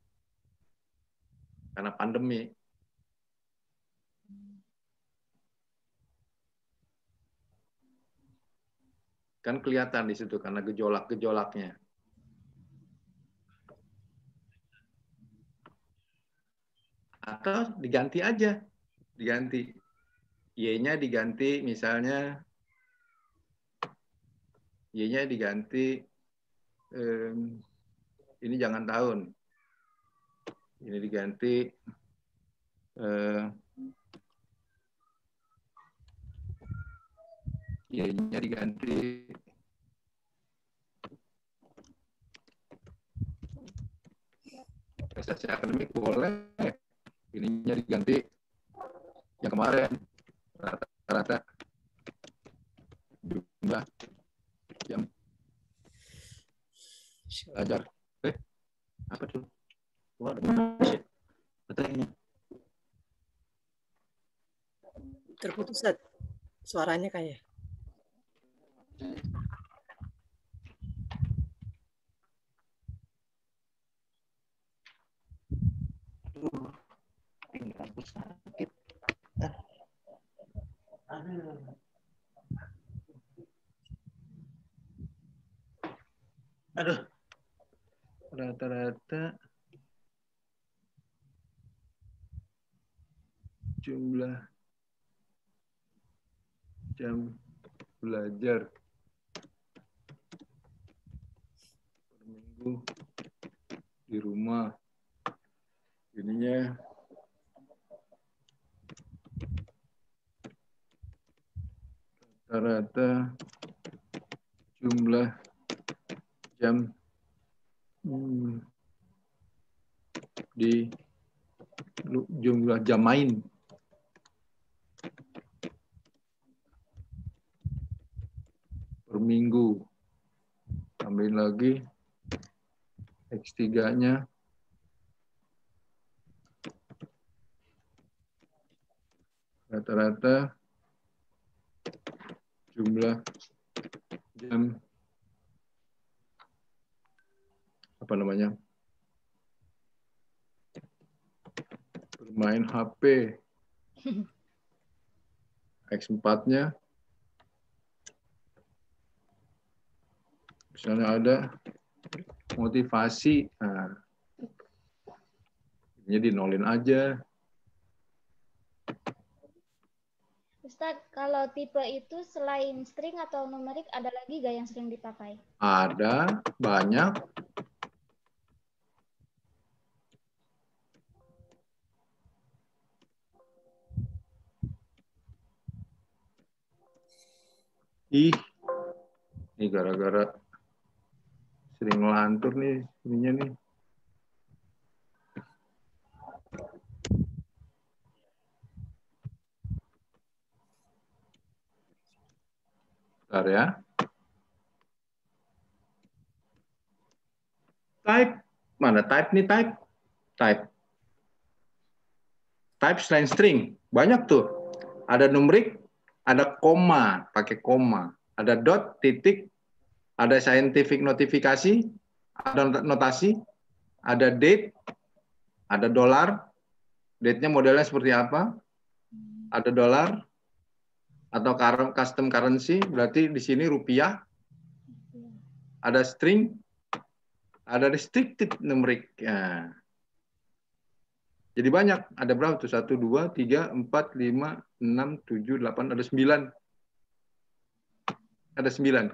Karena pandemi. Kan kelihatan di situ karena gejolak-gejolaknya. Atau diganti aja. Diganti. Y-nya diganti misalnya Y-nya diganti ini jangan tahun. Ini diganti Y-nya diganti prestasi akademik boleh. Ininya diganti yang kemarin rata-rata jumlah jam belajar. Apa tuh? Wah, betulnya. Terputus, Ustaz. Suaranya kayak. Sakit. Aduh. Rata-rata jumlah jam belajar per minggu di rumah. Ininya rata-rata jumlah jam di jumlah jam main per minggu. Tambahin lagi X3-nya rata-rata jumlah jam apa namanya bermain HP. X4-nya misalnya ada motivasi, nah, ini dinolin aja. Ustadz, kalau tipe itu selain string atau numerik ada lagi gak yang sering dipakai? Ada, banyak. Ini gara-gara sering ngelantur nih ininya nih. Bentar ya. Type. Mana type nih type? Type. Type selain string. Banyak tuh. Ada numerik, ada koma, pakai koma. Ada dot, titik, ada scientific notifikasi, ada notasi, ada date, ada dolar. Date-nya modelnya seperti apa? Ada dolar atau custom currency, berarti di sini rupiah. Ada string, ada restricted numerik. Ya. Jadi banyak. Ada berapa tuh? 1, 2, 3, 4, 5, 6, 7, 8, ada 9. Ada 9.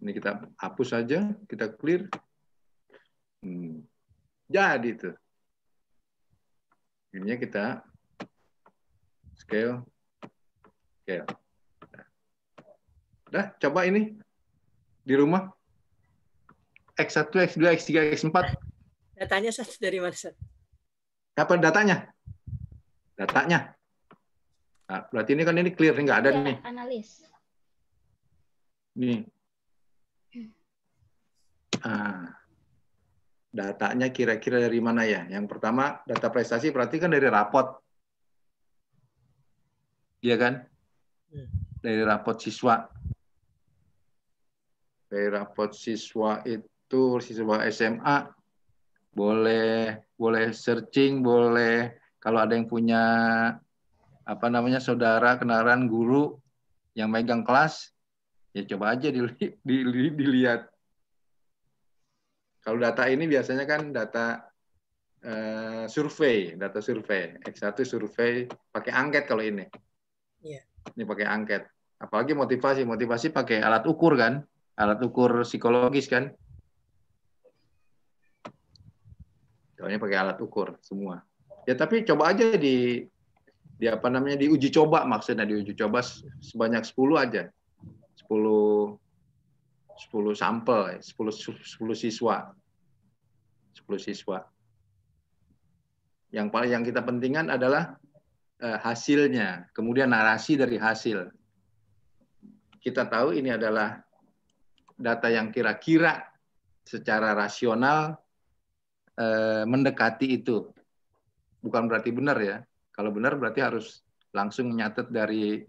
Ini kita hapus saja, kita clear. Jadi tuh. Ininya kita scale. Dah, coba ini di rumah. X1, X2, X3, X4. Datanya dari mana, Ustaz? Apa datanya? Datanya. Nah, berarti ini kan ini clear, nggak ada Ya, nih. analis. Nih. Datanya kira-kira dari mana ya? Yang pertama, data prestasi berarti kan dari rapot. Iya kan? Dari rapot siswa. Dari rapot siswa itu, siswa SMA, boleh searching, boleh kalau ada yang punya apa namanya saudara, kenalan, guru yang megang kelas, Ya coba aja dilihat. Kalau data ini biasanya kan data survei, X1 survei pakai angket kalau ini. Iya. Ini pakai angket. Apalagi motivasi pakai alat ukur kan, alat ukur psikologis kan. Soalnya pakai alat ukur semua. Ya tapi coba aja di apa namanya diuji coba, maksudnya diuji coba sebanyak 10 aja. 10 sampel, 10 siswa. 10 siswa. Yang kita pentingkan adalah hasilnya, kemudian narasi dari hasil. Kita tahu ini adalah data yang kira-kira secara rasional mendekati itu. Bukan berarti benar ya. Kalau benar berarti harus langsung menyatet dari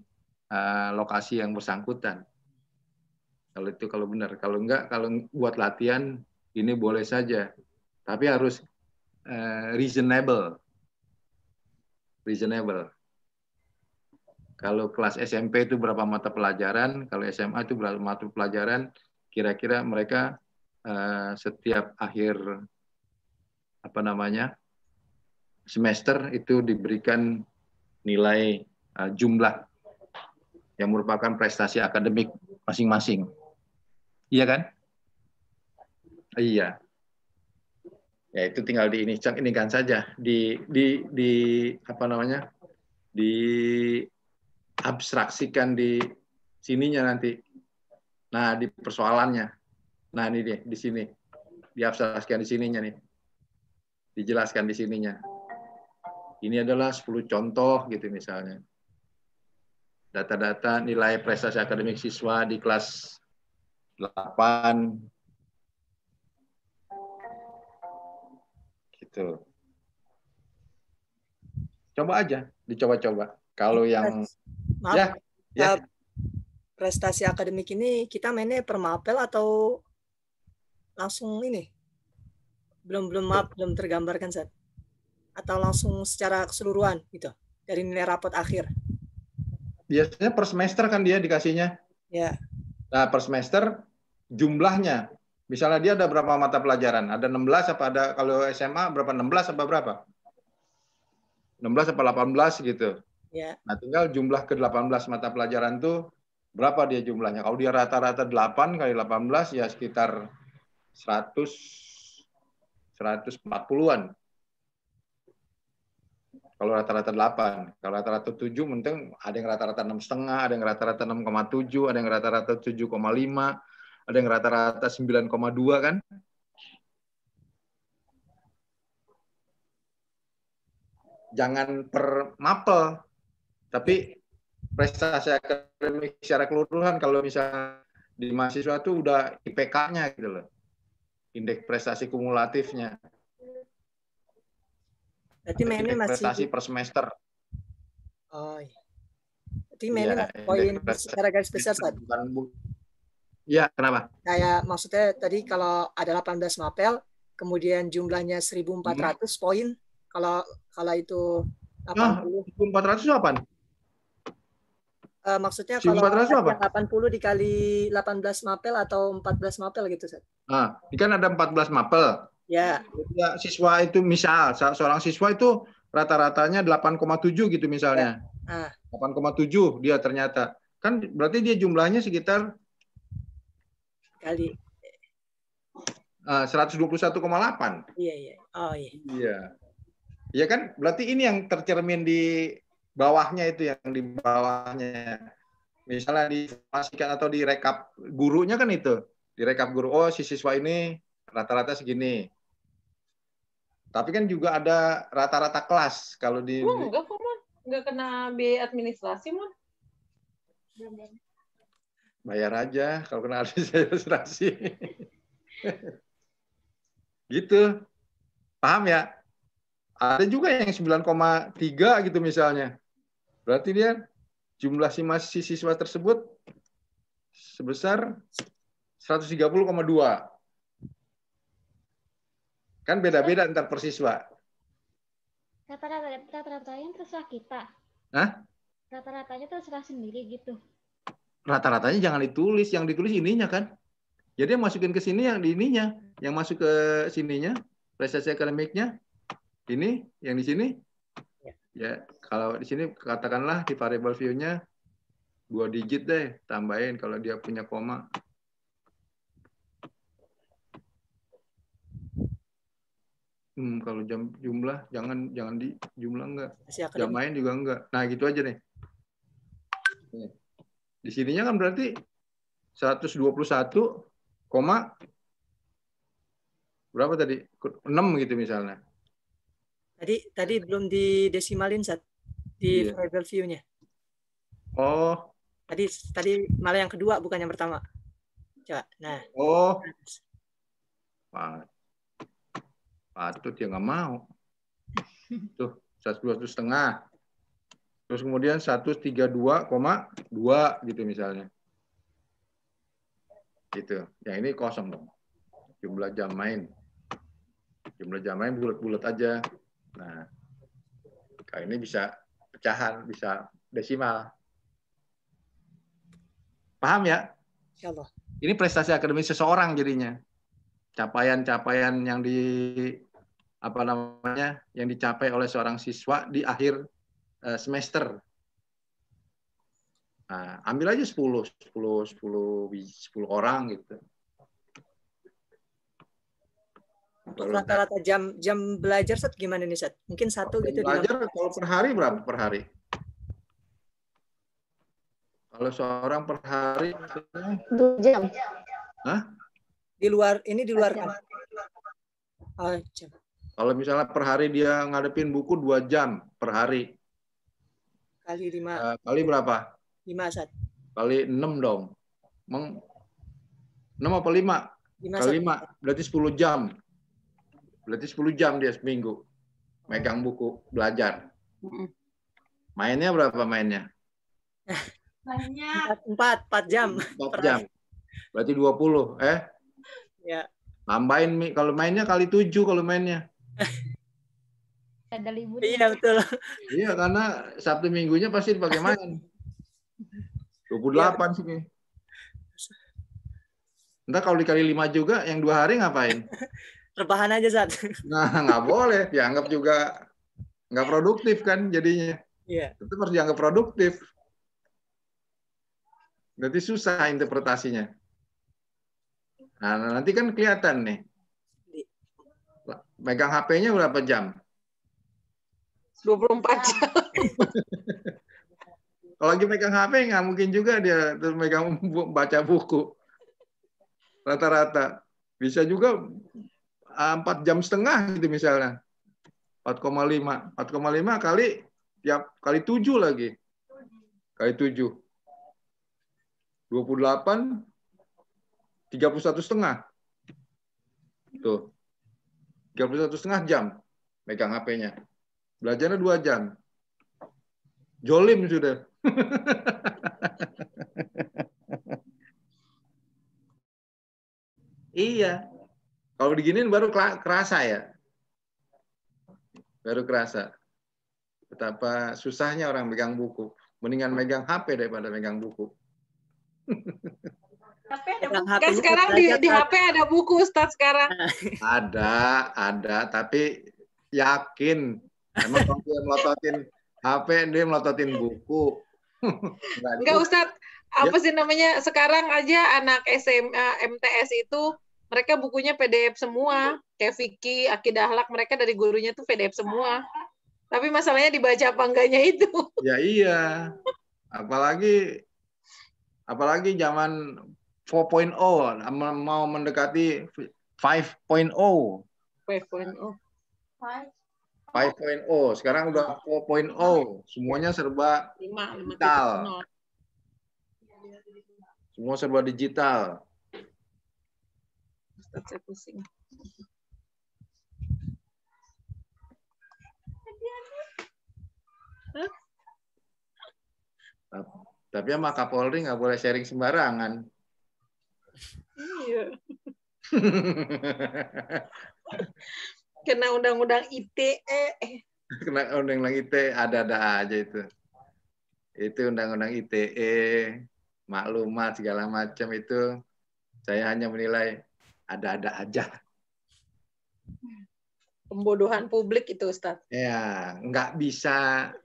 lokasi yang bersangkutan. Kalau benar. Kalau enggak, kalau buat latihan ini boleh saja. Tapi harus reasonable. Kalau kelas SMP itu berapa mata pelajaran, kalau SMA itu berapa mata pelajaran, kira-kira mereka setiap akhir semester itu diberikan nilai jumlah yang merupakan prestasi akademik masing-masing. Iya kan? Iya. Ya itu tinggal diinikan saja, diabstraksikan di sininya nanti. Nah, di persoalannya. Nah, ini deh di sini. Diabstraksikan di sininya nih. Dijelaskan di sininya. Ini adalah 10 contoh gitu misalnya. Data-data nilai prestasi akademik siswa di kelas 8 gitu. Coba aja, dicoba-coba. Kalau yang maaf, prestasi akademik ini kita mainnya per mapel atau langsung ini? Belum tergambarkan, Sat. Atau langsung secara keseluruhan gitu dari nilai rapot akhir? Biasanya per semester kan dia dikasihnya. Ya. Nah, per semester jumlahnya. Misalnya dia ada berapa mata pelajaran? Ada 16 apa ada kalau SMA berapa 16 apa berapa? 16 apa 18 gitu. Ya. Nah, tinggal jumlah ke 18 mata pelajaran tuh berapa dia jumlahnya? Kalau dia rata-rata 8 kali 18 ya sekitar 140-an. Kalau rata-rata 8, kalau rata-rata 7 mungkin ada yang rata-rata 6,5, ada yang rata-rata 6,7, ada yang rata-rata 7,5, ada yang rata-rata 9,2 kan? Jangan per mapel, tapi prestasi akademik secara keseluruhan. Kalau misalnya di mahasiswa itu udah IPK-nya gitu loh, indeks prestasi kumulatifnya. Berarti mainnya masih prestasi per semester. Oh, iya. Berarti mainnya poin secara garis besar, Sat. Iya, kenapa? Kayak maksudnya tadi kalau ada 18 mapel, kemudian jumlahnya 1.400 poin. Kalau itu 1.400 itu apaan? Maksudnya kalau yang 80 dikali 18 mapel atau 14 mapel gitu, Sat. Nah, ini kan ada 14 mapel. Ya. Siswa itu misal seorang siswa itu rata-ratanya 8,7 gitu misalnya. Ya. 8,7 dia ternyata. Kan berarti dia jumlahnya sekitar kali 121,8. Iya. Oh iya. Iya. Ya kan berarti ini yang tercermin di bawahnya itu, yang di bawahnya. Misalnya diinformasikan atau direkap gurunya kan itu. Direkap guru, oh si siswa ini rata-rata segini. Tapi kan juga ada rata-rata kelas kalau di. Enggak kok, Man. Enggak kena biaya administrasi, Man. Bayar aja kalau kena administrasi. Gitu. Paham ya? Ada juga yang 9,3 gitu misalnya. Berarti dia jumlah si siswa tersebut sebesar 130,2. Kan beda-beda antar persiswa. Rata-ratanya terserah kita. Hah? Rata-ratanya terserah sendiri gitu. rata-ratanya jangan ditulis, yang ditulis ininya kan. Jadi yang masukin ke sini yang di ininya, yang masuk ke sininya, prestasi akademiknya, ini, yang di sini, ya kalau di sini katakanlah di variable view-nya 2 digit deh, tambahin kalau dia punya koma. Kalau jumlah jangan di jumlah enggak. Jam main juga enggak. Nah, gitu aja nih. Di sininya kan berarti 121, berapa tadi? 6 gitu misalnya. Tadi belum didesimalin Sat di variable view-nya. Oh. Tadi malah yang kedua bukan yang pertama. Coba. Nah. Oh. Patut ya nggak mau. Tuh 121,5. Terus kemudian 132,2 gitu misalnya. Gitu. Yang ini kosong dong. Jumlah jam main. Jumlah jam main bulat-bulat aja. Nah, kayak ini bisa pecahan, bisa desimal. Paham ya? Insyaallah. Ini prestasi akademik seseorang jadinya. Capaian-capaian yang yang dicapai oleh seorang siswa di akhir semester. Nah, ambil aja 10 orang gitu. Untuk rata-rata jam belajar Sat gimana nih Sat? Mungkin 1 gitu. Belajar kalau per hari berapa per hari? Kalau seorang per hari 2 jam. Hah? Di luar kan. Oh, jam. Kalau misalnya per hari dia ngadepin buku 2 jam per hari. Kali 5. Kali berapa? 5 Sat. Kali 6 dong. 6 apa 5? 5 kali 5 berarti 10 jam. Berarti 10 jam dia seminggu megang buku belajar. Mainnya berapa mainnya? Banyak. 4 jam. 4 jam. Berarti 20. Ya. Tambahin kalau mainnya kali 7 kalau mainnya. Ada libur. Iya betul. Iya karena Sabtu Minggunya pasti dipakai main. 28 sih. Entar kalau dikali 5 juga yang 2 hari ngapain? Rebahan aja Sat. Nah, nggak boleh. Dianggap juga nggak produktif kan jadinya. Iya. Itu harus dianggap produktif. Berarti susah interpretasinya. Nah, nanti kan kelihatan nih. Megang HP-nya berapa jam? 24 jam. Kalau lagi megang HP, nggak mungkin juga dia terus megang baca buku. Rata-rata. Bisa juga 4,5 jam gitu misalnya. 4,5. 4,5 kali tiap kali 7 lagi. Kali 7. 28, 31,5. Tuh. 31,5 jam megang HP-nya. Belajarnya 2 jam. Jolim sudah. Iya. Kalau diginiin baru kerasa ya. Baru kerasa. Betapa susahnya orang megang buku. Mendingan megang HP daripada megang buku. Kan sekarang di HP ada buku Ustadz sekarang. Ada, tapi yakin. Emang kalau dia melototin HP, dia melototin buku. Enggak Ustadz, apa sih namanya? Sekarang aja anak SMA, MTS itu mereka bukunya PDF semua. Kayak Vicky, Aki Dahlak, mereka dari gurunya tuh PDF semua. Tapi masalahnya dibaca apa enggaknya itu. Ya iya. Apalagi zaman 4.0 mau mendekati 5.0. 5.0. Sekarang udah 4.0. Semuanya serba digital. Semua serba digital. Saya pusing. Tapi sama Kapolri nggak boleh sharing sembarangan. Iya. Kena undang-undang ITE. Kena undang-undang ITE ada-ada aja itu. Itu undang-undang ITE maklumat segala macam itu saya hanya menilai ada-ada aja. Pembodohan publik itu, Ustadz. Ya, nggak bisa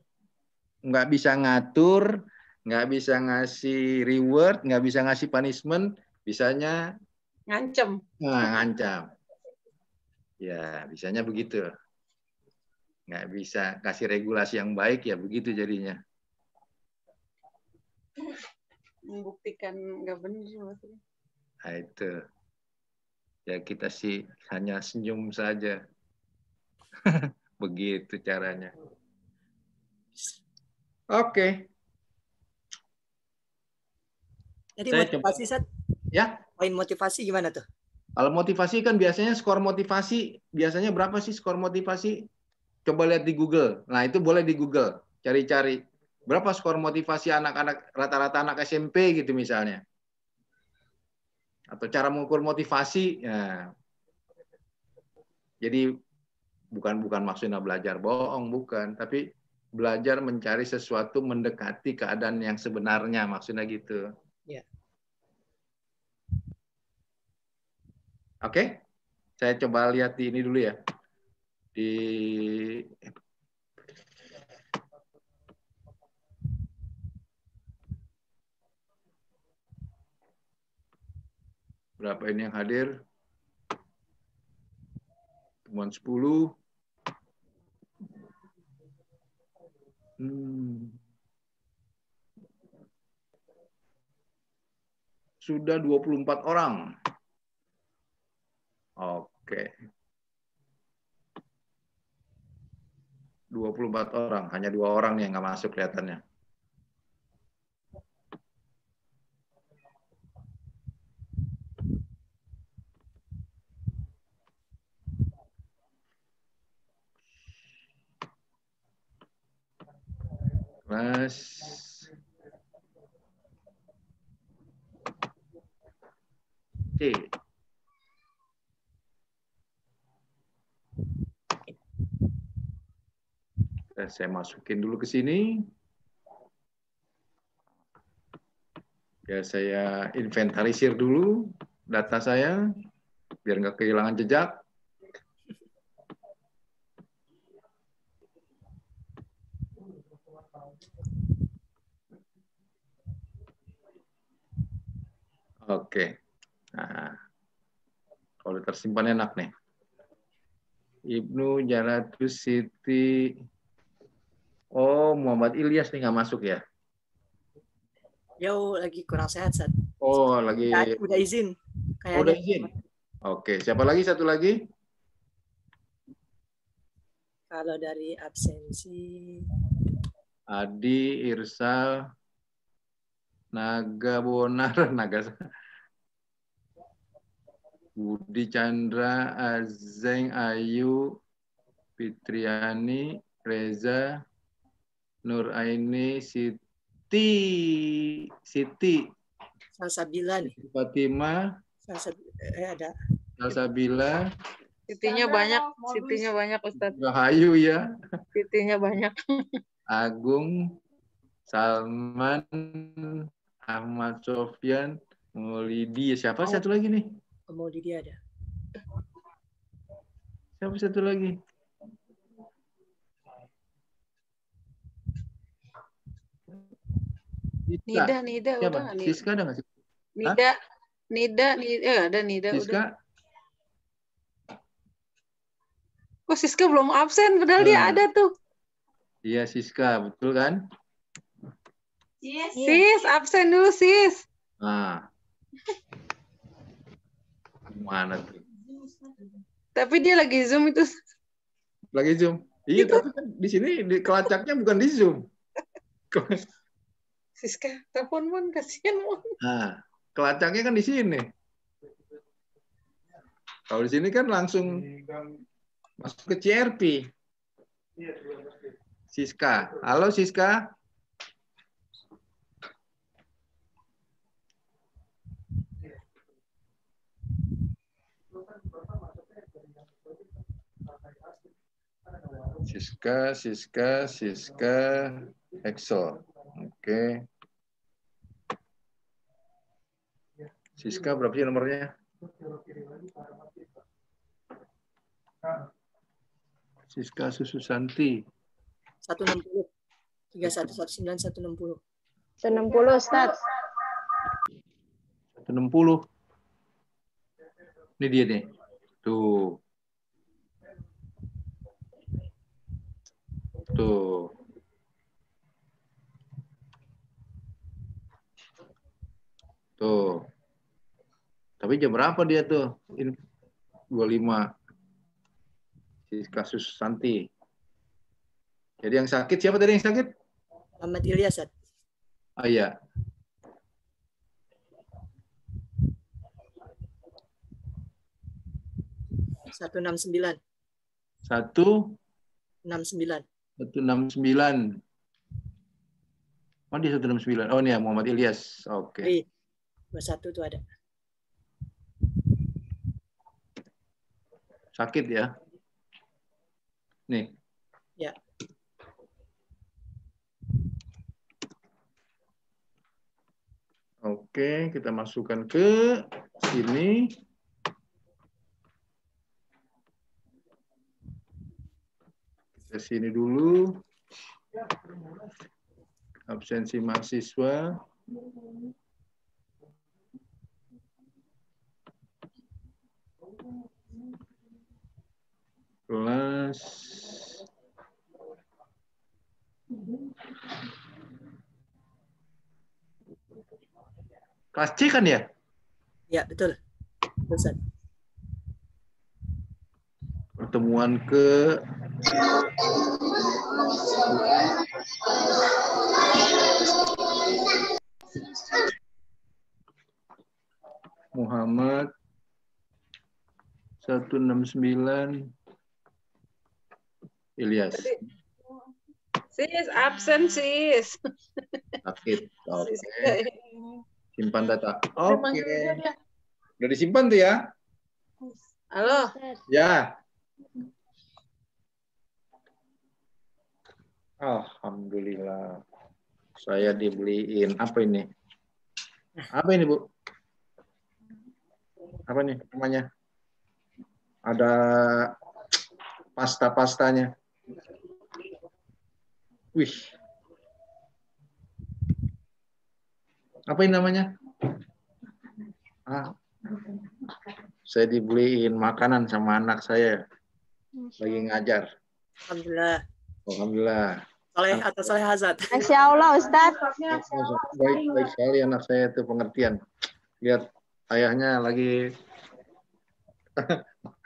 ngatur, nggak bisa ngasih reward, nggak bisa ngasih punishment, bisanya Ngancem. ngancam. Ya, bisanya begitu. Nggak bisa kasih regulasi yang baik, ya begitu jadinya. Membuktikan nggak benar maksudnya. Nah, itu. Ya kita sih hanya senyum saja. Begitu caranya. Oke. Jadi Saya motivasi, Sat? Ya. Poin motivasi gimana tuh? Kalau motivasi kan biasanya skor motivasi, biasanya berapa sih skor motivasi? Coba lihat di Google. Nah, itu boleh di Google. Cari-cari. Berapa skor motivasi anak-anak, rata-rata anak SMP gitu misalnya. Atau cara mengukur motivasi. Ya. Jadi bukan maksudnya belajar bohong, bukan. Tapi belajar mencari sesuatu mendekati keadaan yang sebenarnya. Maksudnya gitu. Ya. Oke, saya coba lihat di ini dulu ya. Di berapa ini yang hadir? Temuan 10. Sudah 24 orang. Oke. 24 orang, hanya 2 orang yang nggak masuk kelihatannya. Kelas C. Saya masukin dulu ke sini. Ya, saya inventarisir dulu data saya, biar nggak kehilangan jejak. Oke. Nah, kalau tersimpan enak nih. Ibnu Jalatus Siti. Oh, Muhammad Ilyas nih nggak masuk ya? Yo, lagi kurang sehat, Sat. Oh, lagi. Udah izin. Oh, udah izin. Oke, siapa lagi? Satu lagi? Kalau dari absensi. Adi, Irsal, Naga Bonar, Naga. Budi Chandra, Azeng, Ayu, Fitriani, Reza, Nur Aini, Siti, Salsabila nih. Fatima, Ada. Salsabila. Sitinya banyak Ustaz. Rahayu ya. Sitinya banyak. Agung, Salman, Ahmad Sofyan, Maulidi. Siapa satu lagi nih? Maulidi ada. Siapa satu lagi? Nida siapa? udah nggak? Siska ada nggak sih? Nida, ada Nida. Siska? Udah. Oh, Siska belum absen, padahal dia ada tuh. Iya, Siska, betul kan? Yes. Sis, absen dulu, Sis. Nah. Mana tuh? Tapi dia lagi Zoom itu. Lagi Zoom? Iya, tapi kan di sini di kelacaknya bukan di Zoom. Siska, telepon Mon, kasihan Mon. Nah, kelacaknya kan di sini. Kalau di sini kan langsung masuk ke CRP. Siska. Halo Siska. Siska, Excel. Oke. Siska berapa sih nomornya? Siska Sususanti. 160. 3119160. 160, Ustaz. 160. Ini dia nih. Tuh. Tuh. Tuh. Tapi jam berapa dia tuh? 25. Kasus Santi. Jadi yang sakit siapa tadi yang sakit? Muhammad Ilyas. Oh iya. Satu 169. 169. 169. Oh dia 169. Oh ini ya Muhammad Ilyas. Oke. Okay. 21 tuh ada. Sakit ya? Nih. Ya. Oke, kita masukkan ke sini. Ke sini dulu. Absensi mahasiswa. Kelas kelas C kan ya? Ya, betul. Ustaz. Pertemuan ke Muhammad 169 Ilyas. Sis, absen sis. Sakit. Oke. Simpan data. Oke. Udah disimpan tuh ya? Halo. Ya. Alhamdulillah. Saya dibeliin. Apa ini? Apa ini, Bu? Apa nih namanya? Ada pasta-pastanya. Wih. Apa ini namanya? Saya dibeliin makanan sama anak saya. Lagi ngajar. Alhamdulillah. Alhamdulillah. Soleh atau soleh hazard. Masya Allah, Ustaz. Baik sekali anak saya itu pengertian. Lihat ayahnya lagi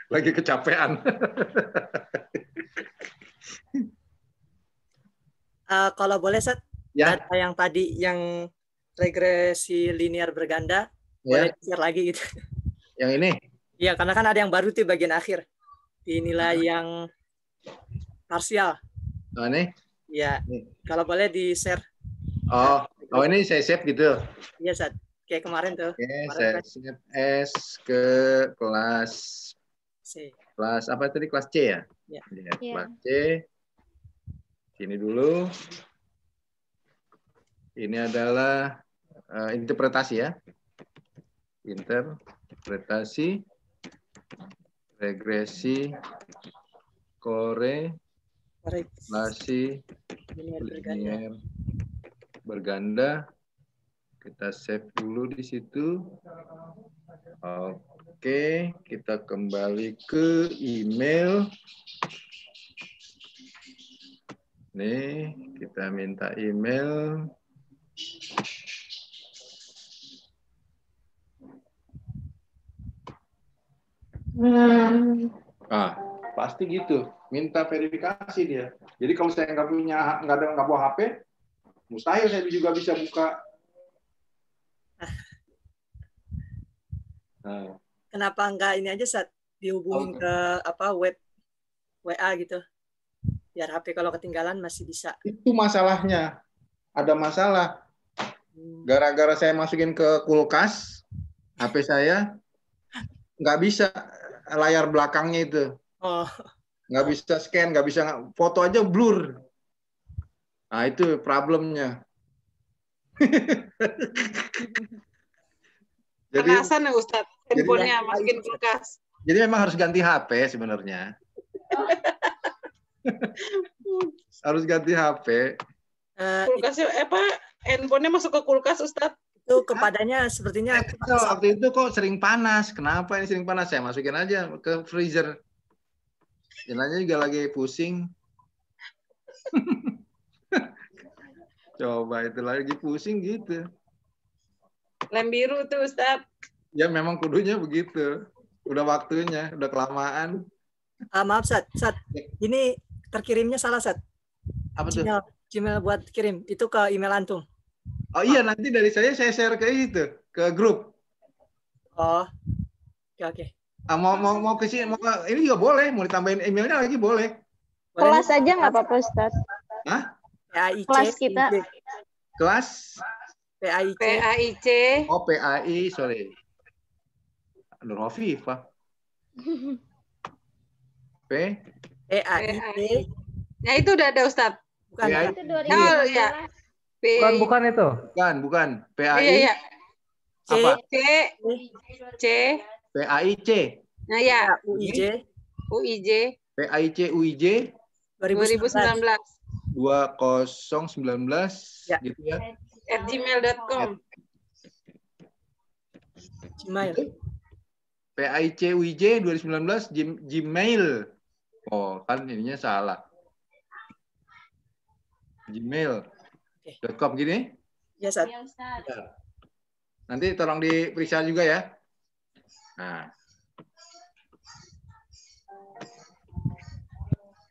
lagi kecapean. Kalau boleh, Sat, Ya. data yang tadi yang regresi linear berganda, Ya. boleh share lagi gitu. Yang ini? Iya, karena kan ada yang baru tuh bagian akhir. Di nilai yang parsial. Oh, ini? Iya. Kalau boleh di-share. Oh, ini saya save gitu. Iya, Sat. Kayak kemarin tuh. Oke, Kemarin saya save S ke kelas C. Kelas apa tadi? Kelas C ya? Ya. Ya, kelas C. Sini dulu. Ini adalah interpretasi ya. Interpretasi regresi korelasi linear berganda. Kita save dulu di situ. Oke, kita kembali ke email. Nih, kita minta email. Pasti gitu. Minta verifikasi dia. Jadi kalau saya nggak bawa HP, mustahil saya juga bisa buka. Nah. Kenapa enggak ini aja, Sat? Dihubungin ke web WA gitu. Biar HP kalau ketinggalan masih bisa. Itu masalahnya. Ada masalah. Gara-gara saya masukin ke kulkas, HP saya nggak bisa layar belakangnya itu. Oh. Nggak bisa scan, nggak bisa foto aja blur. Nah, itu problemnya. Jadi, Panasan ya Ustadz, handphonenya masukin kulkas. jadi memang harus ganti HP sebenarnya. Harus ganti HP. Kulkasnya handphonenya masuk ke kulkas Ustadz. Itu kepadanya sepertinya Waktu itu kok sering panas. Kenapa ini sering panas? Saya masukin aja ke freezer. Jalannya juga lagi pusing. Coba itu lagi pusing gitu. Lem biru tuh Ustadz. Ya memang kudunya begitu. Udah waktunya, udah kelamaan. maaf Sat, ini terkirimnya salah Sat. Apa tuh? Gmail buat kirim itu ke email antum. Oh iya, nanti dari saya share ke itu, ke grup. Oh, oke. Mau ke sini, ini juga boleh, mau ditambahin emailnya lagi boleh. Kelas aja nggak apa-apa, Ustaz. Hah? PAIC. Kelas kita. Kelas? PAIC. PAIC. Oh, PAI, sorry. Nur Hofifa. PAIC. Ya itu udah ada Ustadz. Bukan. PAI. Itu Oh ya. 2015. Bukan itu. Bukan. PAI. Iya. Apa? C. PAIC. Nah ya. UIJ. PAIC UIJ 2019. 2019 Ya. gitu ya. @gmail.com. Gmail. PAIC UIJ 2019 Gmail. Oh, kan ininya salah. Gmail.com gini. Ya, Sat. Nanti tolong diperiksa juga ya. Nah.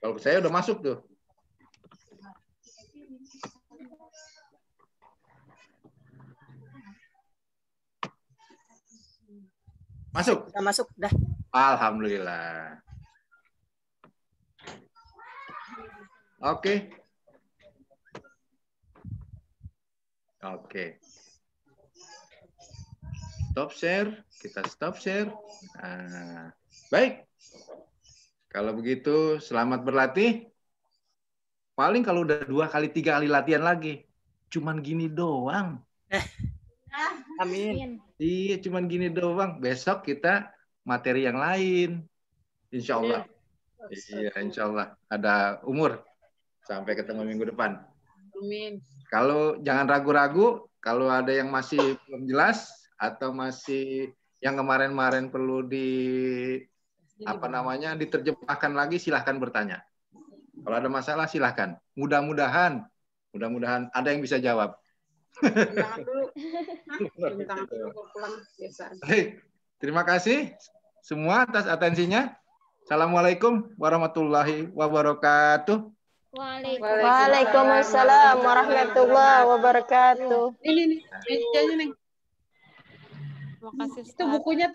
Kalau saya udah masuk tuh. Masuk. Udah masuk, dah. Alhamdulillah. Oke. Stop share. Kita stop share. Nah, baik. Kalau begitu, selamat berlatih. Paling kalau udah 2 kali 3 kali latihan lagi. Cuman gini doang. Amin. Iya, cuman gini doang. Besok kita materi yang lain. Insya Allah. Iya, insya Allah. Ada umur. Sampai ketemu minggu depan. Amin. Kalau jangan ragu-ragu, kalau ada yang masih belum jelas atau masih yang kemarin-kemarin perlu diterjemahkan lagi, silahkan bertanya. Kalau ada masalah silahkan. Mudah-mudahan ada yang bisa jawab. Tangan dulu. Tangan dulu pulang biasa. Baik, terima kasih semua atas atensinya. Assalamualaikum warahmatullahi wabarakatuh. Waalaikumsalam warahmatullahi wabarakatuh. Ini mejanya nih. Terima kasih, Itu Ustaz. bukunya